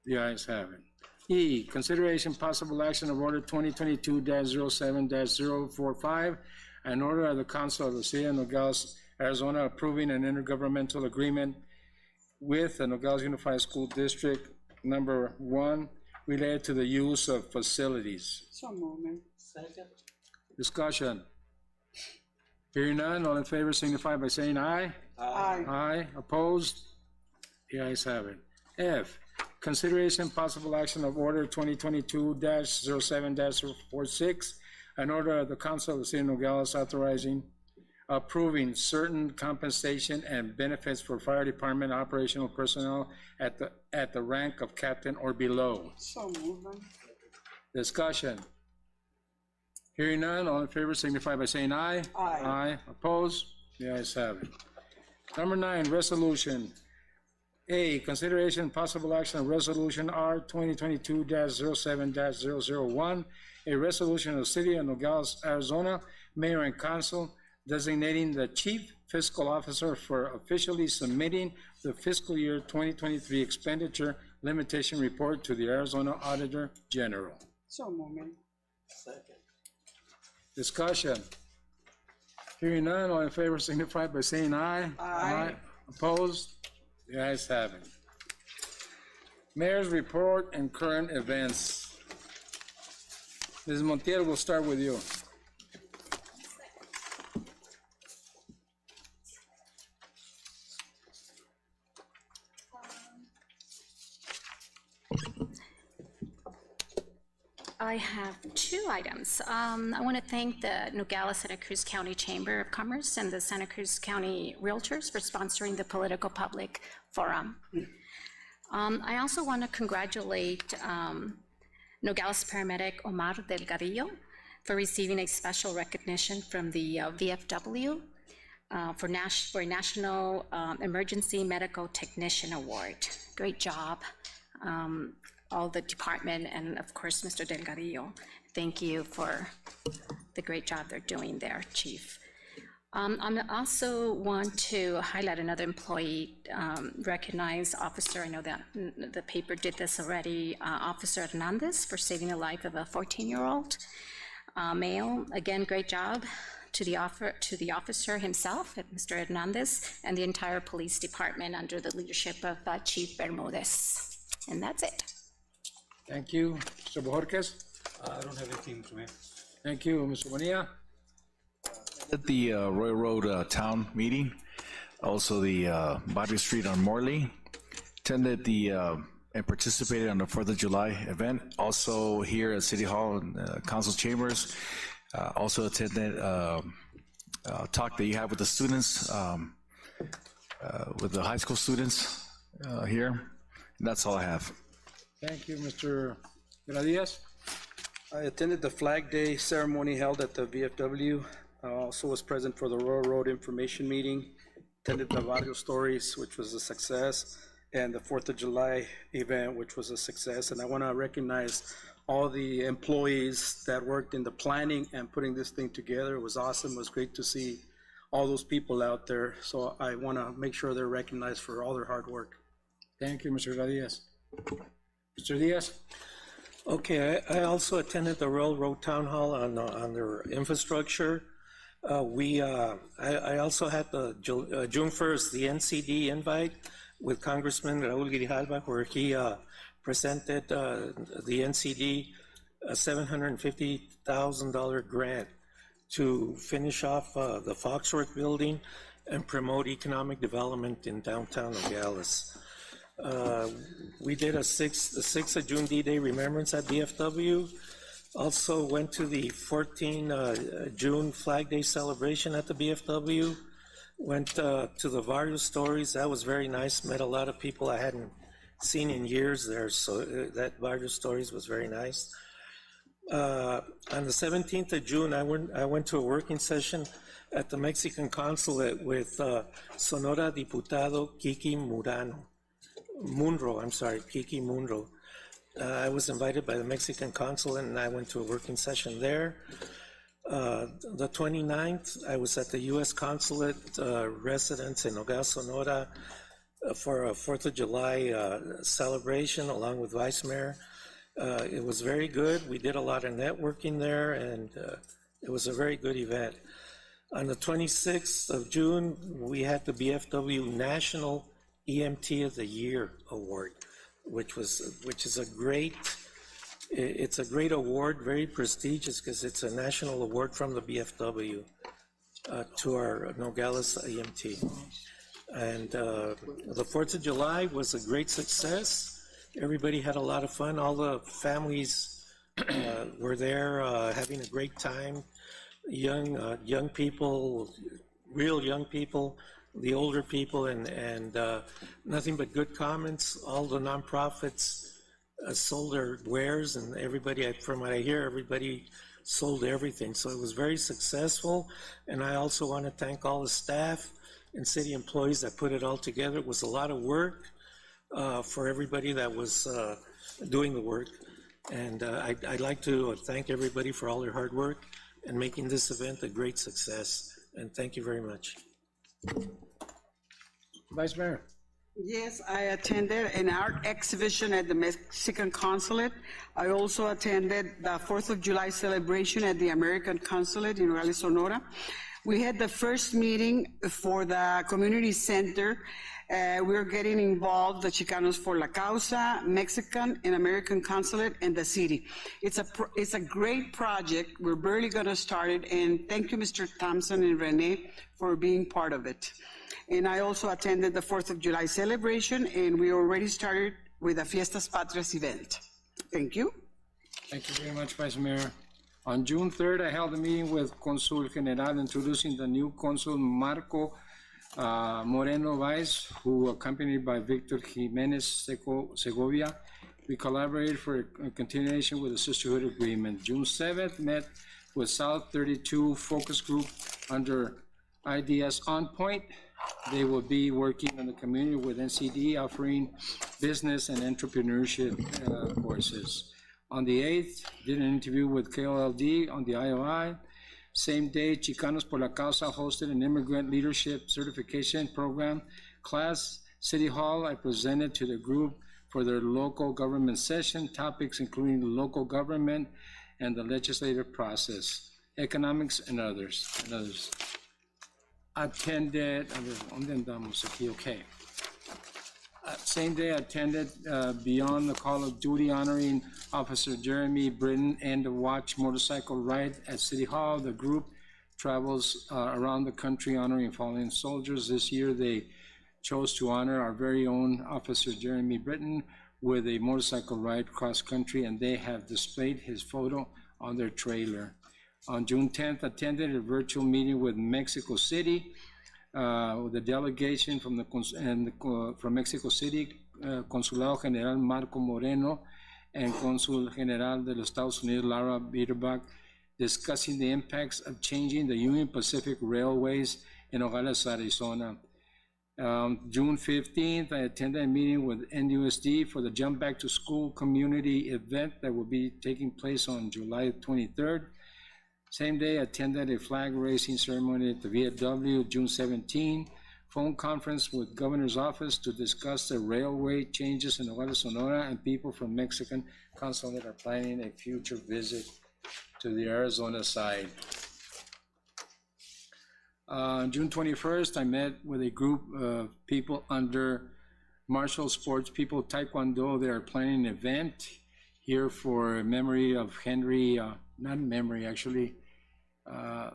The ayes have it. E, consideration possible action of order 2022-07-045, an order of the Council of the City of Nogales, Arizona, approving an intergovernmental agreement with the Nogales Unified School District Number 1 related to the use of facilities. So moved. Second. Discussion. Hearing none, all in favor signify by saying aye. Aye. Aye. Opposed? The ayes have it. F, consideration possible action of order 2022-07-46, an order of the Council of the City of Nogales approving certain compensation and benefits for fire department operational personnel at the rank of captain or below. So moved. Discussion. Hearing none, all in favor signify by saying aye. Aye. Aye. Opposed? The ayes have it. Number 9, resolution A, consideration and possible action on resolution R 2022-07-001, a resolution of the City of Nogales, Arizona, Mayor and Council designating the Chief Fiscal Officer for officially submitting the fiscal year 2023 expenditure limitation report to the Arizona Auditor General. So moving. Discussion. Hearing none, all in favor signify by saying aye. Aye. Opposed? The ayes have it. Mayor's report and current events. Ms. Montiel, we'll start with you. I have two items. I want to thank the Nogales Santa Cruz County Chamber of Commerce and the Santa Cruz County Realtors for sponsoring the Political Public Forum. I also want to congratulate Nogales paramedic Omar Delgadillo for receiving a special recognition from the VFW for a National Emergency Medical Technician Award. Great job. All the department, and of course, Mr. Delgadillo. Thank you for the great job they're doing there, Chief. I also want to highlight another employee, recognized officer. I know that the paper did this already, Officer Hernandez, for saving the life of a 14-year-old male. Again, great job to the officer himself, Mr. Hernandez, and the entire police department under the leadership of Chief Bermudez. And that's it. Thank you. Mr. Bojorquez? I don't have anything, Mayor. Thank you. Mr. Bonilla? At the Royal Road Town meeting, also the Barrio Street on Morley, attended the and participated on the 4th of July event. Also here at City Hall and Council Chambers, also attended a talk that you have with the students, with the high school students here. And that's all I have. Thank you, Mr. Gradias. I attended the Flag Day ceremony held at the VFW. I also was present for the Royal Road Information Meeting, attended the Barrio Stories, which was a success, and the 4th of July event, which was a success. And I want to recognize all the employees that worked in the planning and putting this thing together. It was awesome. It was great to see all those people out there. So I want to make sure they're recognized for all their hard work. Thank you, Mr. Gradias. Mr. Diaz? Okay, I also attended the Royal Road Town Hall on their infrastructure. I also had the June 1st, the NCD invite with Congressman Raul Grijalva, where he presented the NCD a $750,000 grant to finish off the Foxworth building and promote economic development in downtown Nogales. We did a 6th of June D-Day remembrance at BFW. Also went to the 14 June Flag Day celebration at the BFW. Went to the Barrio Stories. That was very nice. Met a lot of people I hadn't seen in years there, so that Barrio Stories was very nice. On the 17th of June, I went to a working session at the Mexican consulate with Sonora Diputado Kiki Munro. I was invited by the Mexican consulate, and I went to a working session there. The 29th, I was at the U.S. consulate residence in Nogales, Sonora, for a 4th of July celebration along with Vice Mayor. It was very good. We did a lot of networking there, and it was a very good event. On the 26th of June, we had the BFW National EMT of the Year Award, which is a great award, very prestigious, because it's a national award from the BFW to our Nogales EMT. And the 4th of July was a great success. Everybody had a lot of fun. All the families were there having a great time. Young people, real young people, the older people, and nothing but good comments. All the nonprofits sold their wares, and everybody, from what I hear, everybody sold everything. So it was very successful, and I also want to thank all the staff and city employees that put it all together. It was a lot of work, for everybody that was doing the work. And I'd like to thank everybody for all their hard work and making this event a great success. And thank you very much. Vice Mayor. Yes, I attended an art exhibition at the Mexican Consulate. I also attended the 4th of July celebration at the American Consulate in Nogales, Sonora. We had the first meeting for the community center. We're getting involved, the Chicanos for la Causa, Mexican and American Consulate, and the city. It's a great project. We're barely gonna start it, and thank you, Mr. Thompson and Renee, for being part of it. And I also attended the 4th of July celebration, and we already started with the Fiestas Patrias event. Thank you. Thank you very much, Vice Mayor. On June 3rd, I held a meeting with Consul General introducing the new Consul Marco Moreno Vice, who, accompanied by Victor Jimenez Segovia, we collaborated for a continuation with the Sisterhood Agreement. June 7th, met with South 32 Focus Group under IDS On Point. They will be working in the community with NCD, offering business and entrepreneurship courses. On the 8th, did an interview with KOLD on the IOI. Same day, Chicanos por la Causa hosted an immigrant leadership certification program class. City Hall, I presented to the group for their local government session, topics including the local government and the legislative process, economics, and others. Attended, okay. Same day, I attended Beyond the Call of Duty, honoring Officer Jeremy Britton and the Watch motorcycle ride at City Hall. The group travels around the country honoring fallen soldiers. This year, they chose to honor our very own Officer Jeremy Britton with a motorcycle ride cross country, and they have displayed his photo on their trailer. On June 10th, attended a virtual meeting with Mexico City, with the delegation from from Mexico City, Consulado General Marco Moreno and Consul General de los Estados Unidos Lara Bierbach, discussing the impacts of changing the Union Pacific Railways in Nogales, Arizona. June 15th, I attended a meeting with NUSD for the Jump Back to School community event that will be taking place on July 23rd. Same day, attended a flag raising ceremony at the VFW, June 17. Phone conference with Governor's Office to discuss the railway changes in Nogales, Sonora, and people from Mexican Consulate are planning a future visit to the Arizona side. On June 21st, I met with a group of people under Martial Sports People Taekwondo. They are planning an event here for memory of Henry, not memory, actually,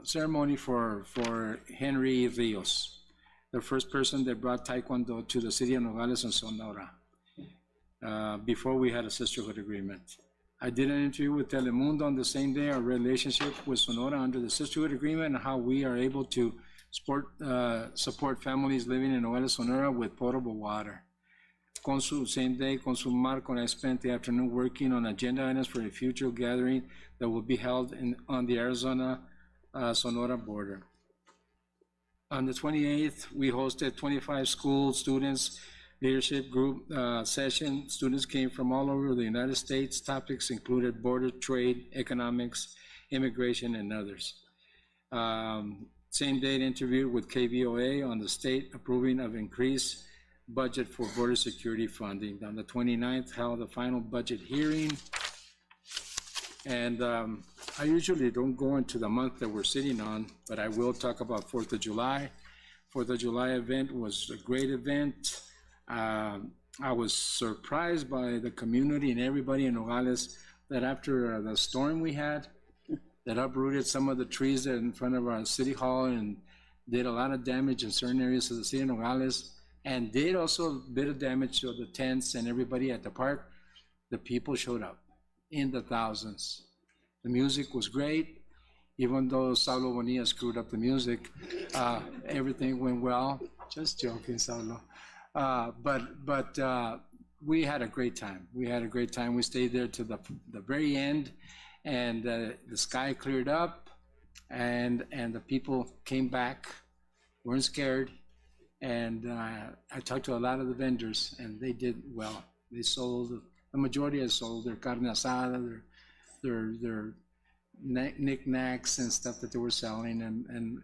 ceremony for Henry Rios, the first person that brought Taekwondo to the city of Nogales and Sonora, before we had a sisterhood agreement. I did an interview with Telemundo on the same day, our relationship with Sonora under the sisterhood agreement and how we are able to support families living in Nogales, Sonora with potable water. Same day, Consul Marco and I spent the afternoon working on agenda items for a future gathering that will be held on the Arizona-Sonora border. On the 28th, we hosted 25 school students leadership group session. Students came from all over the United States. Topics included border trade, economics, immigration, and others. Same date interview with KVOA on the state approving of increased budget for border security funding. On the 29th, held the final budget hearing. And I usually don't go into the month that we're sitting on, but I will talk about 4th of July. 4th of July event was a great event. I was surprised by the community and everybody in Nogales that after the storm we had, that uprooted some of the trees that in front of our city hall and did a lot of damage in certain areas of the city of Nogales, and did also a bit of damage to the tents and everybody at the park. The people showed up in the thousands. The music was great, even though Saulo Bonilla screwed up the music. Everything went well. Just joking, Saulo. But we had a great time. We had a great time. We stayed there to the very end, and the sky cleared up, and the people came back, weren't scared, And I talked to a lot of the vendors, and they did well. They sold, the majority has sold their carne asada, their knickknacks and stuff that they were selling, and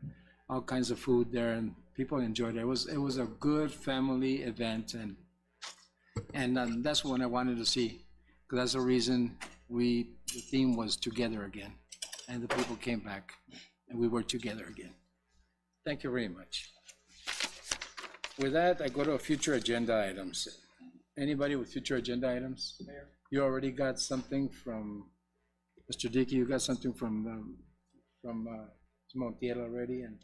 all kinds of food there, and people enjoyed it. It was a good family event, and that's what I wanted to see, because that's the reason the theme was together again, and the people came back, and we were together again. Thank you very much. With that, I go to future agenda items. Anybody with future agenda items? Mayor. You already got something from Mr. Dickey. You got something from Montiel already, and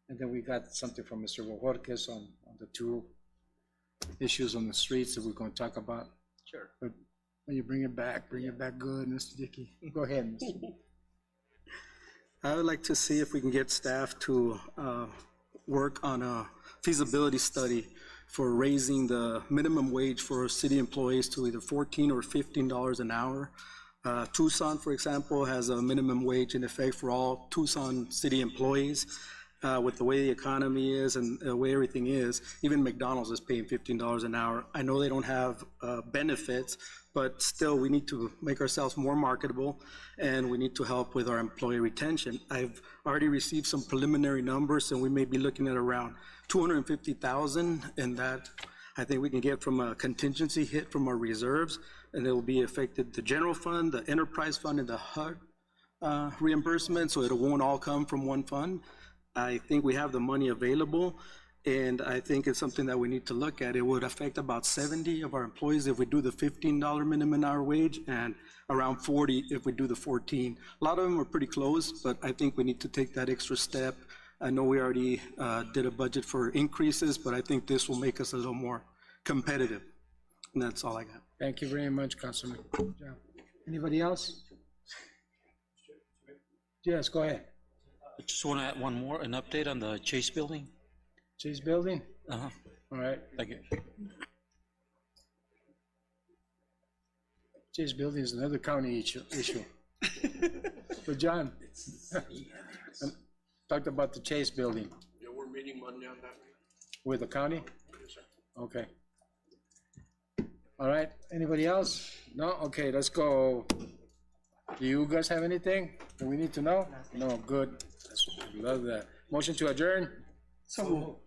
then we got something from Mr. Bojorquez on the two issues on the streets that we're going to talk about. Sure. But when you bring it back good, Mr. Dickey. Go ahead, Mr. I would like to see if we can get staff to work on a feasibility study for raising the minimum wage for city employees to either $14 or $15 an hour. Tucson, for example, has a minimum wage in effect for all Tucson city employees. With the way the economy is and the way everything is, even McDonald's is paying $15 an hour. I know they don't have benefits, but still we need to make ourselves more marketable, and we need to help with our employee retention. I've already received some preliminary numbers, and we may be looking at around 250,000, and that I think we can get from a contingency hit from our reserves, and it will be affected the general fund, the enterprise fund, and the HUD reimbursement, so it won't all come from one fund. I think we have the money available, and I think it's something that we need to look at. It would affect about 70 of our employees if we do the $15 minimum hour wage, and around 40 if we do the 14. A lot of them are pretty close, but I think we need to take that extra step. I know we already did a budget for increases, but I think this will make us a little more competitive. And that's all I got. Thank you very much, Councilman. Good job. Anybody else? Yes, go ahead. I just want to add one more, an update on the Chase building. Chase Building? Uh-huh. All right. Thank you. Chase Building is another county issue. But John, talked about the Chase Building. Yeah, we're meeting Monday on that. With the county? Yes, sir. Okay. All right, anybody else? No? Okay, let's go. Do you guys have anything that we need to know? No, good. Love that. Motion to adjourn? So